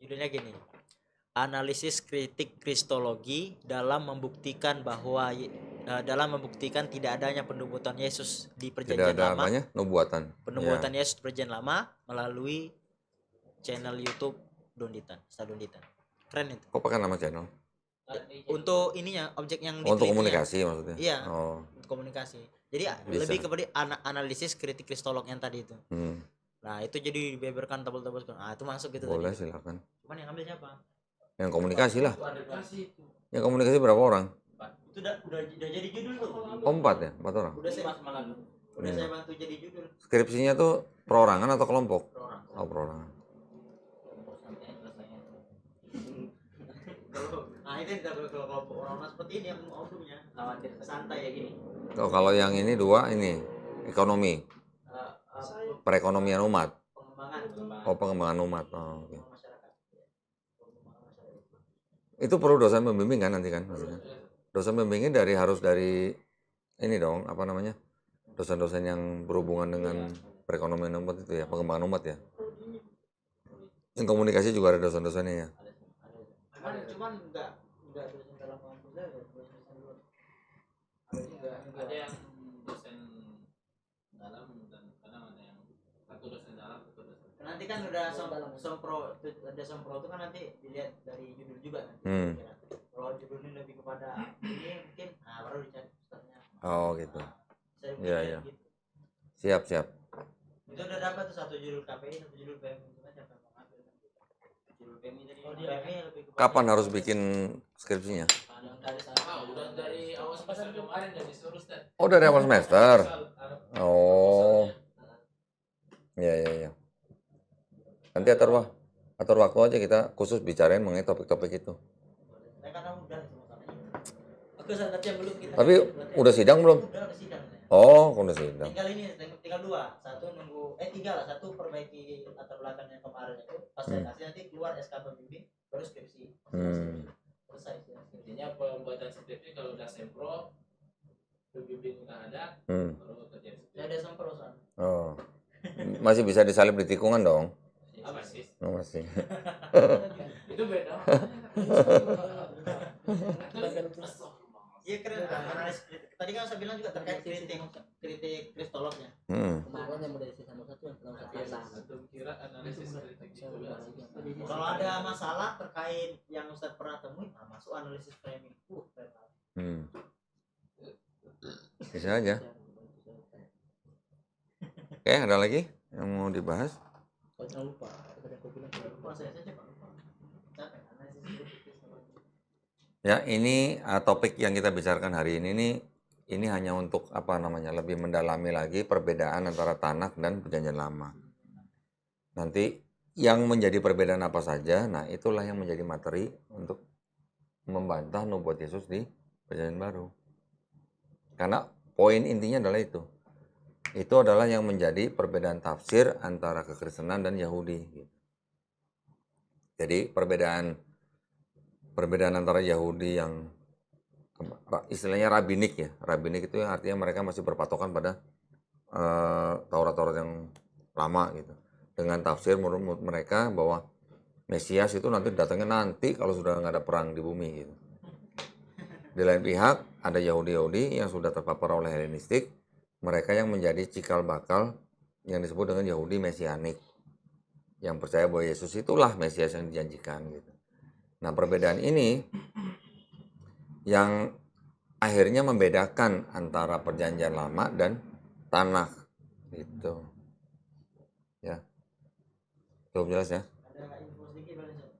Judulnya gini. Analisis kritik kristologi dalam membuktikan tidak adanya penubuatan Yesus di Perjanjian Lama.
Nubuatan.
Penubuatan Yesus di Perjanjian Lama melalui channel YouTube Donditan, Ustaz Donditan. Keren itu.
Kok pakai nama channel?
Untuk ininya objek yang
untuk komunikasi maksudnya.
Iya. Untuk komunikasi. Jadi lebih kepada analisis kritik kristolog yang tadi itu. Nah, itu jadi dibeberkan tebal-tebal. Nah, itu masuk gitu.
Boleh
tadi.
Silakan.
Cuman yang ambil siapa?
Yang komunikasi lah. Yang komunikasi berapa orang?
Itu udah jadi judul tuh.
4 ya? 4 orang?
Udah saya bantu jadi judul.
Skripsinya tuh perorangan atau kelompok? Perorangan.
Nah, itu kalau orang seperti ini yang audionya khawatir santai ya gini.
Kalau yang ini 2 ini ekonomi. Perekonomian umat. Pengembangan umat. Okay. Itu perlu dosen pembimbing kan nanti kan maksudnya. Dosen pembimbingnya harus dari ini dong, apa namanya? Dosen-dosen yang berhubungan dengan perekonomian umat itu ya, pengembangan umat ya. Yang komunikasi juga ada dosen-dosennya ya.
Cuman enggak dosen dalam kampus ya, dosen luar. Ada yang dosen dalam dan kadang ada yang satu dosen dalam, satu dosen. Nanti kan udah sompro itu kan nanti dilihat dari judul juga kan. Kalau judulnya lebih kepada ini mungkin baru dicari ustaznya. Oh gitu. Iya. Gitu. Siap. Itu udah dapat tuh 1 judul KPI, 1 judul PMI itu kan siapa yang mau ngambil kan. Judul PMI tadi. PMI lebih kepada
kapan harus bikin skripsinya?
udah dari awal semester kemarin udah disuruh Ustaz.
Oh, dari awal semester.
Soal,
Oh, iya iya iya. Nanti atur waktu aja kita khusus bicarain mengenai topik-topik itu.
Karena udah aku nanti yang belum kita.
Tapi udah sidang belum?
Udah sidang.
Oh, udah sidang.
Tinggal ini, tinggal dua. Satu nunggu, tiga lah. Satu perbaiki latar belakang yang kemarin itu. Pas saya kasih nanti keluar SK pembimbing, baru skripsi. Selesai sih.
intinya pembuatan skripsi kalau udah sempro, pembimbing udah ada, baru kerja skripsi.
Saya ada sampel soalnya.
Oh, masih bisa disalib di tikungan dong?
Apa sih?
Oh, masih.
Itu beda.
Iya keren. Analis kritik. Tadi kan saya bilang juga terkait kritik kristolognya.
Kemarin yang udah isi sama satu yang belum
Itu kira analisis kritik itu.
Kalau ada masalah terkait yang Ustadz pernah temui, masuk analisis framing. Keren banget.
Bisa aja. Oke, ada lagi yang mau dibahas?
Jangan lupa.
Lupa saya saja Pak. Capek, analisis kritik kristologi.
Ya, ini topik yang kita bicarakan hari ini hanya untuk lebih mendalami lagi perbedaan antara Tanakh dan Perjanjian Lama. Nanti yang menjadi perbedaan apa saja, nah itulah yang menjadi materi untuk membantah nubuat Yesus di Perjanjian Baru. Karena poin intinya adalah itu. Itu adalah yang menjadi perbedaan tafsir antara kekristenan dan Yahudi. Jadi perbedaan antara Yahudi yang istilahnya rabbinik ya. Rabbinik itu artinya mereka masih berpatokan pada Taurat-Taurat yang lama gitu. Dengan tafsir menurut mereka bahwa Mesias itu datangnya nanti kalau sudah nggak ada perang di bumi gitu. Di lain pihak ada Yahudi-Yahudi yang sudah terpapar oleh Helenistik, mereka yang menjadi cikal bakal yang disebut dengan Yahudi Mesianik, yang percaya bahwa Yesus itulah Mesias yang dijanjikan gitu. Nah, perbedaan ini yang akhirnya membedakan antara Perjanjian Lama dan Tanakh gitu. Ya. Cukup jelas ya?
Ada info sedikit boleh saya?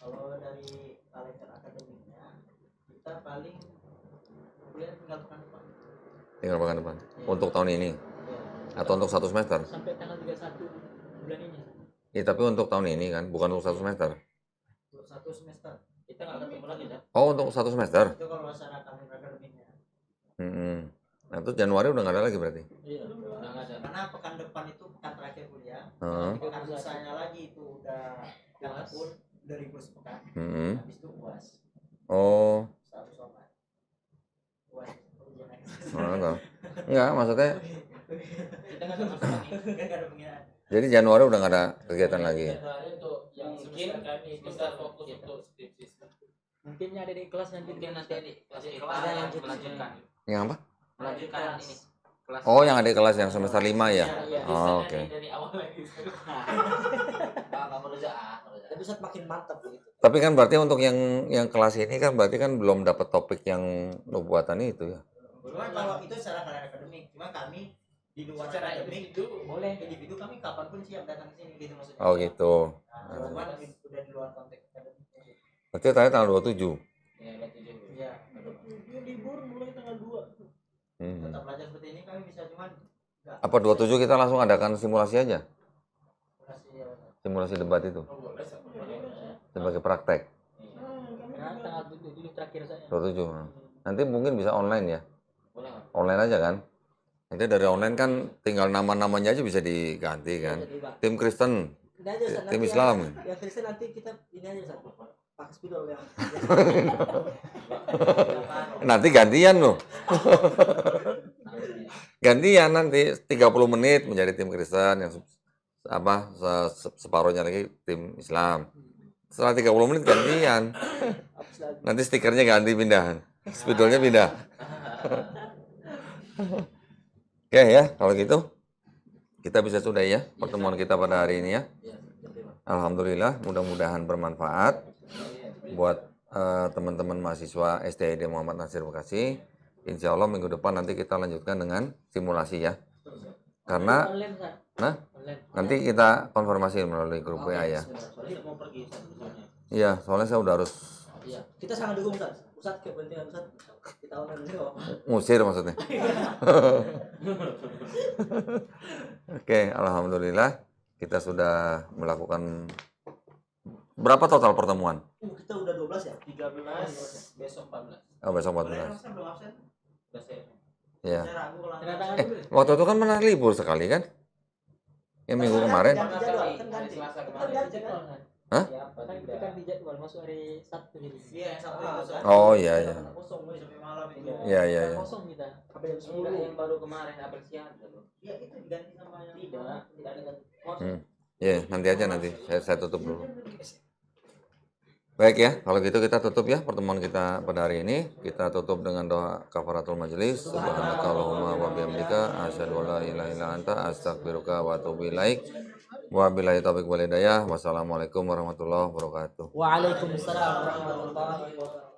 Kalau dari kalender akademiknya, kita paling kuliah tinggal pekan depan.
Tinggal pekan depan. Untuk tahun ini? Atau untuk satu semester?
Sampai tanggal 31 bulan ini.
Ya, tapi untuk tahun ini kan, bukan untuk satu semester.
Untuk satu semester. Kita nggak ketemu lagi dah.
Oh, untuk satu semester?
Itu kalau masalah kalender akademiknya.
Nah, itu Januari udah nggak ada lagi berarti?
Iya, udah nggak ada. Karena pekan depan itu pekan terakhir kuliah. Pekan lusanya lagi itu udah pekan pun udah libur sepekan. Habis itu UAS.
Oh.
Satu somat. UAS.
Enggak, maksudnya
Kita nggak ada masalah nih. Kan nggak ada pengiraan.
jadi Januari udah nggak ada kegiatan lagi.
Januari untuk yang mungkin kami kita fokus untuk skripsi.
Mungkin ada di kelas nanti.
Mungkin nanti di kelas kita melanjutkan.
Yang apa?
Melanjutkan ini. Kelas.
Oh, yang ada kelas yang semester 5 ya? Oh, oke.
Dari awal lagi.
Tapi saat makin mantap gitu.
Tapi kan berarti untuk yang kelas ini kan berarti kan belum dapat topik yang nubuatan itu ya.
Cuma kalau itu secara kalender akademik, cuma kami di luar akademik
itu
boleh individu kami kapanpun siap datang ke sini gitu maksudnya.
Oh, gitu.
Nah, cuman udah di luar konteks akademik.
Berarti tadi tanggal 27.
ya ada 7.
Iya.
Libur mulai tanggal 2.
Tetap belajar seperti ini kami bisa cuman enggak.
Apa 27 kita langsung adakan simulasi aja? Simulasi debat itu sebagai praktek.
Nah, tanggal 7 terakhir saya.
27. Nanti mungkin bisa online ya.
Boleh.
Online aja kan? Nanti dari online kan tinggal nama-namanya aja bisa diganti kan. Tim Kristen,
Ini aja Ustaz,
tim
nanti
Islam.
Yang Kristen nanti kita ini aja Ustaz. Pakai spidol yang
Nanti gantian loh. Gantian nanti 30 menit menjadi tim Kristen, yang separuhnya lagi tim Islam. Setelah 30 menit gantian. Nanti stikernya ganti pindah. Spidolnya pindah. Oke ya, kalau gitu kita bisa sudah ya pertemuan kita pada hari ini ya. Alhamdulillah, mudah-mudahan bermanfaat buat teman-teman mahasiswa STID Muhammad Nasir Bekasi. Insya Allah minggu depan nanti kita lanjutkan dengan simulasi ya. Karena nanti kita konfirmasi melalui grup WA ya.
mau pergi Ustaz.
Iya, soalnya saya udah harus.
Kita sangat dukung Ustaz. Ustaz kepentingan Ustaz kita online juga.
Musir maksudnya. Oke, alhamdulillah kita sudah melakukan berapa total pertemuan?
Kita udah 12 ya?
13 besok 14.
Oh, besok 14.
Belum absen.
Udah saya.
Ya.
Saya ragu kalau
Tanda tangan
Eh,
dulu.
waktu itu kan pernah libur sekali kan? Yang minggu kemarin.
Ganti jadwal, kan
Hari
ganti.
Selasa
Kan
kemarin.
ganti kan?
Hah?
Siapa
Kan itu
tidak?
kan di jadwal masuk hari Sabtu jadi.
Iya, yang Sabtu itu Ustaz.
Oh iya iya.
Kosong weh.
Sampai malam itu.
Iya iya iya.
Kosong kita.
Sampai jam
Enggak,
10.
yang baru kemarin apresiasi loh.
Iya, itu diganti sama yang
Tidak ada kosong.
Hmm. Ya, nanti aja nanti. Saya tutup dulu. Baik ya, kalau gitu kita tutup ya pertemuan kita pada hari ini. Kita tutup dengan doa kafaratul majelis. Subhanakallahumma wa bihamdika asyhadu an la ilaha illa anta astaghfiruka wa atubu ilaik. Wabillahi taufiq wal hidayah. Wassalamualaikum warahmatullahi wabarakatuh.
Waalaikumsalam warahmatullahi wabarakatuh.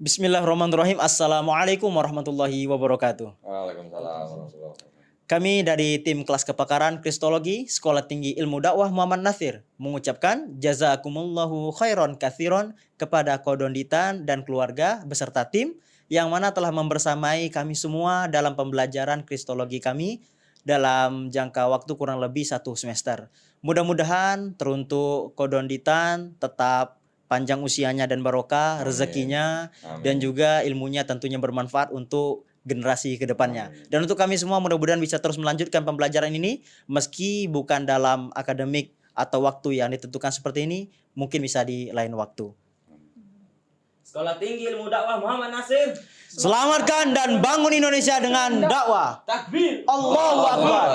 Bismillahirrahmanirrahim. Assalamualaikum warahmatullahi wabarakatuh.
Waalaikumsalam warahmatullahi wabarakatuh.
Kami dari tim kelas kepakaran Kristologi Sekolah Tinggi Ilmu Dakwah Muhammad Natsir mengucapkan jazakumullahu khairon katsiron kepada Kodonditan dan keluarga beserta tim yang mana telah membersamai kami semua dalam pembelajaran Kristologi kami dalam jangka waktu kurang lebih 1 semester. Mudah-mudahan teruntuk Kodonditan tetap panjang usianya dan barokah, rezekinya, dan juga ilmunya tentunya bermanfaat untuk generasi ke depannya. Dan untuk kami semua mudah-mudahan bisa terus melanjutkan pembelajaran ini meski bukan dalam akademik atau waktu yang ditentukan seperti ini, mungkin bisa di lain waktu.
Sekolah Tinggi Ilmu Dakwah Muhammad Natsir.
Selamatkan dan bangun Indonesia dengan dakwah.
Takbir.
Allahu Akbar.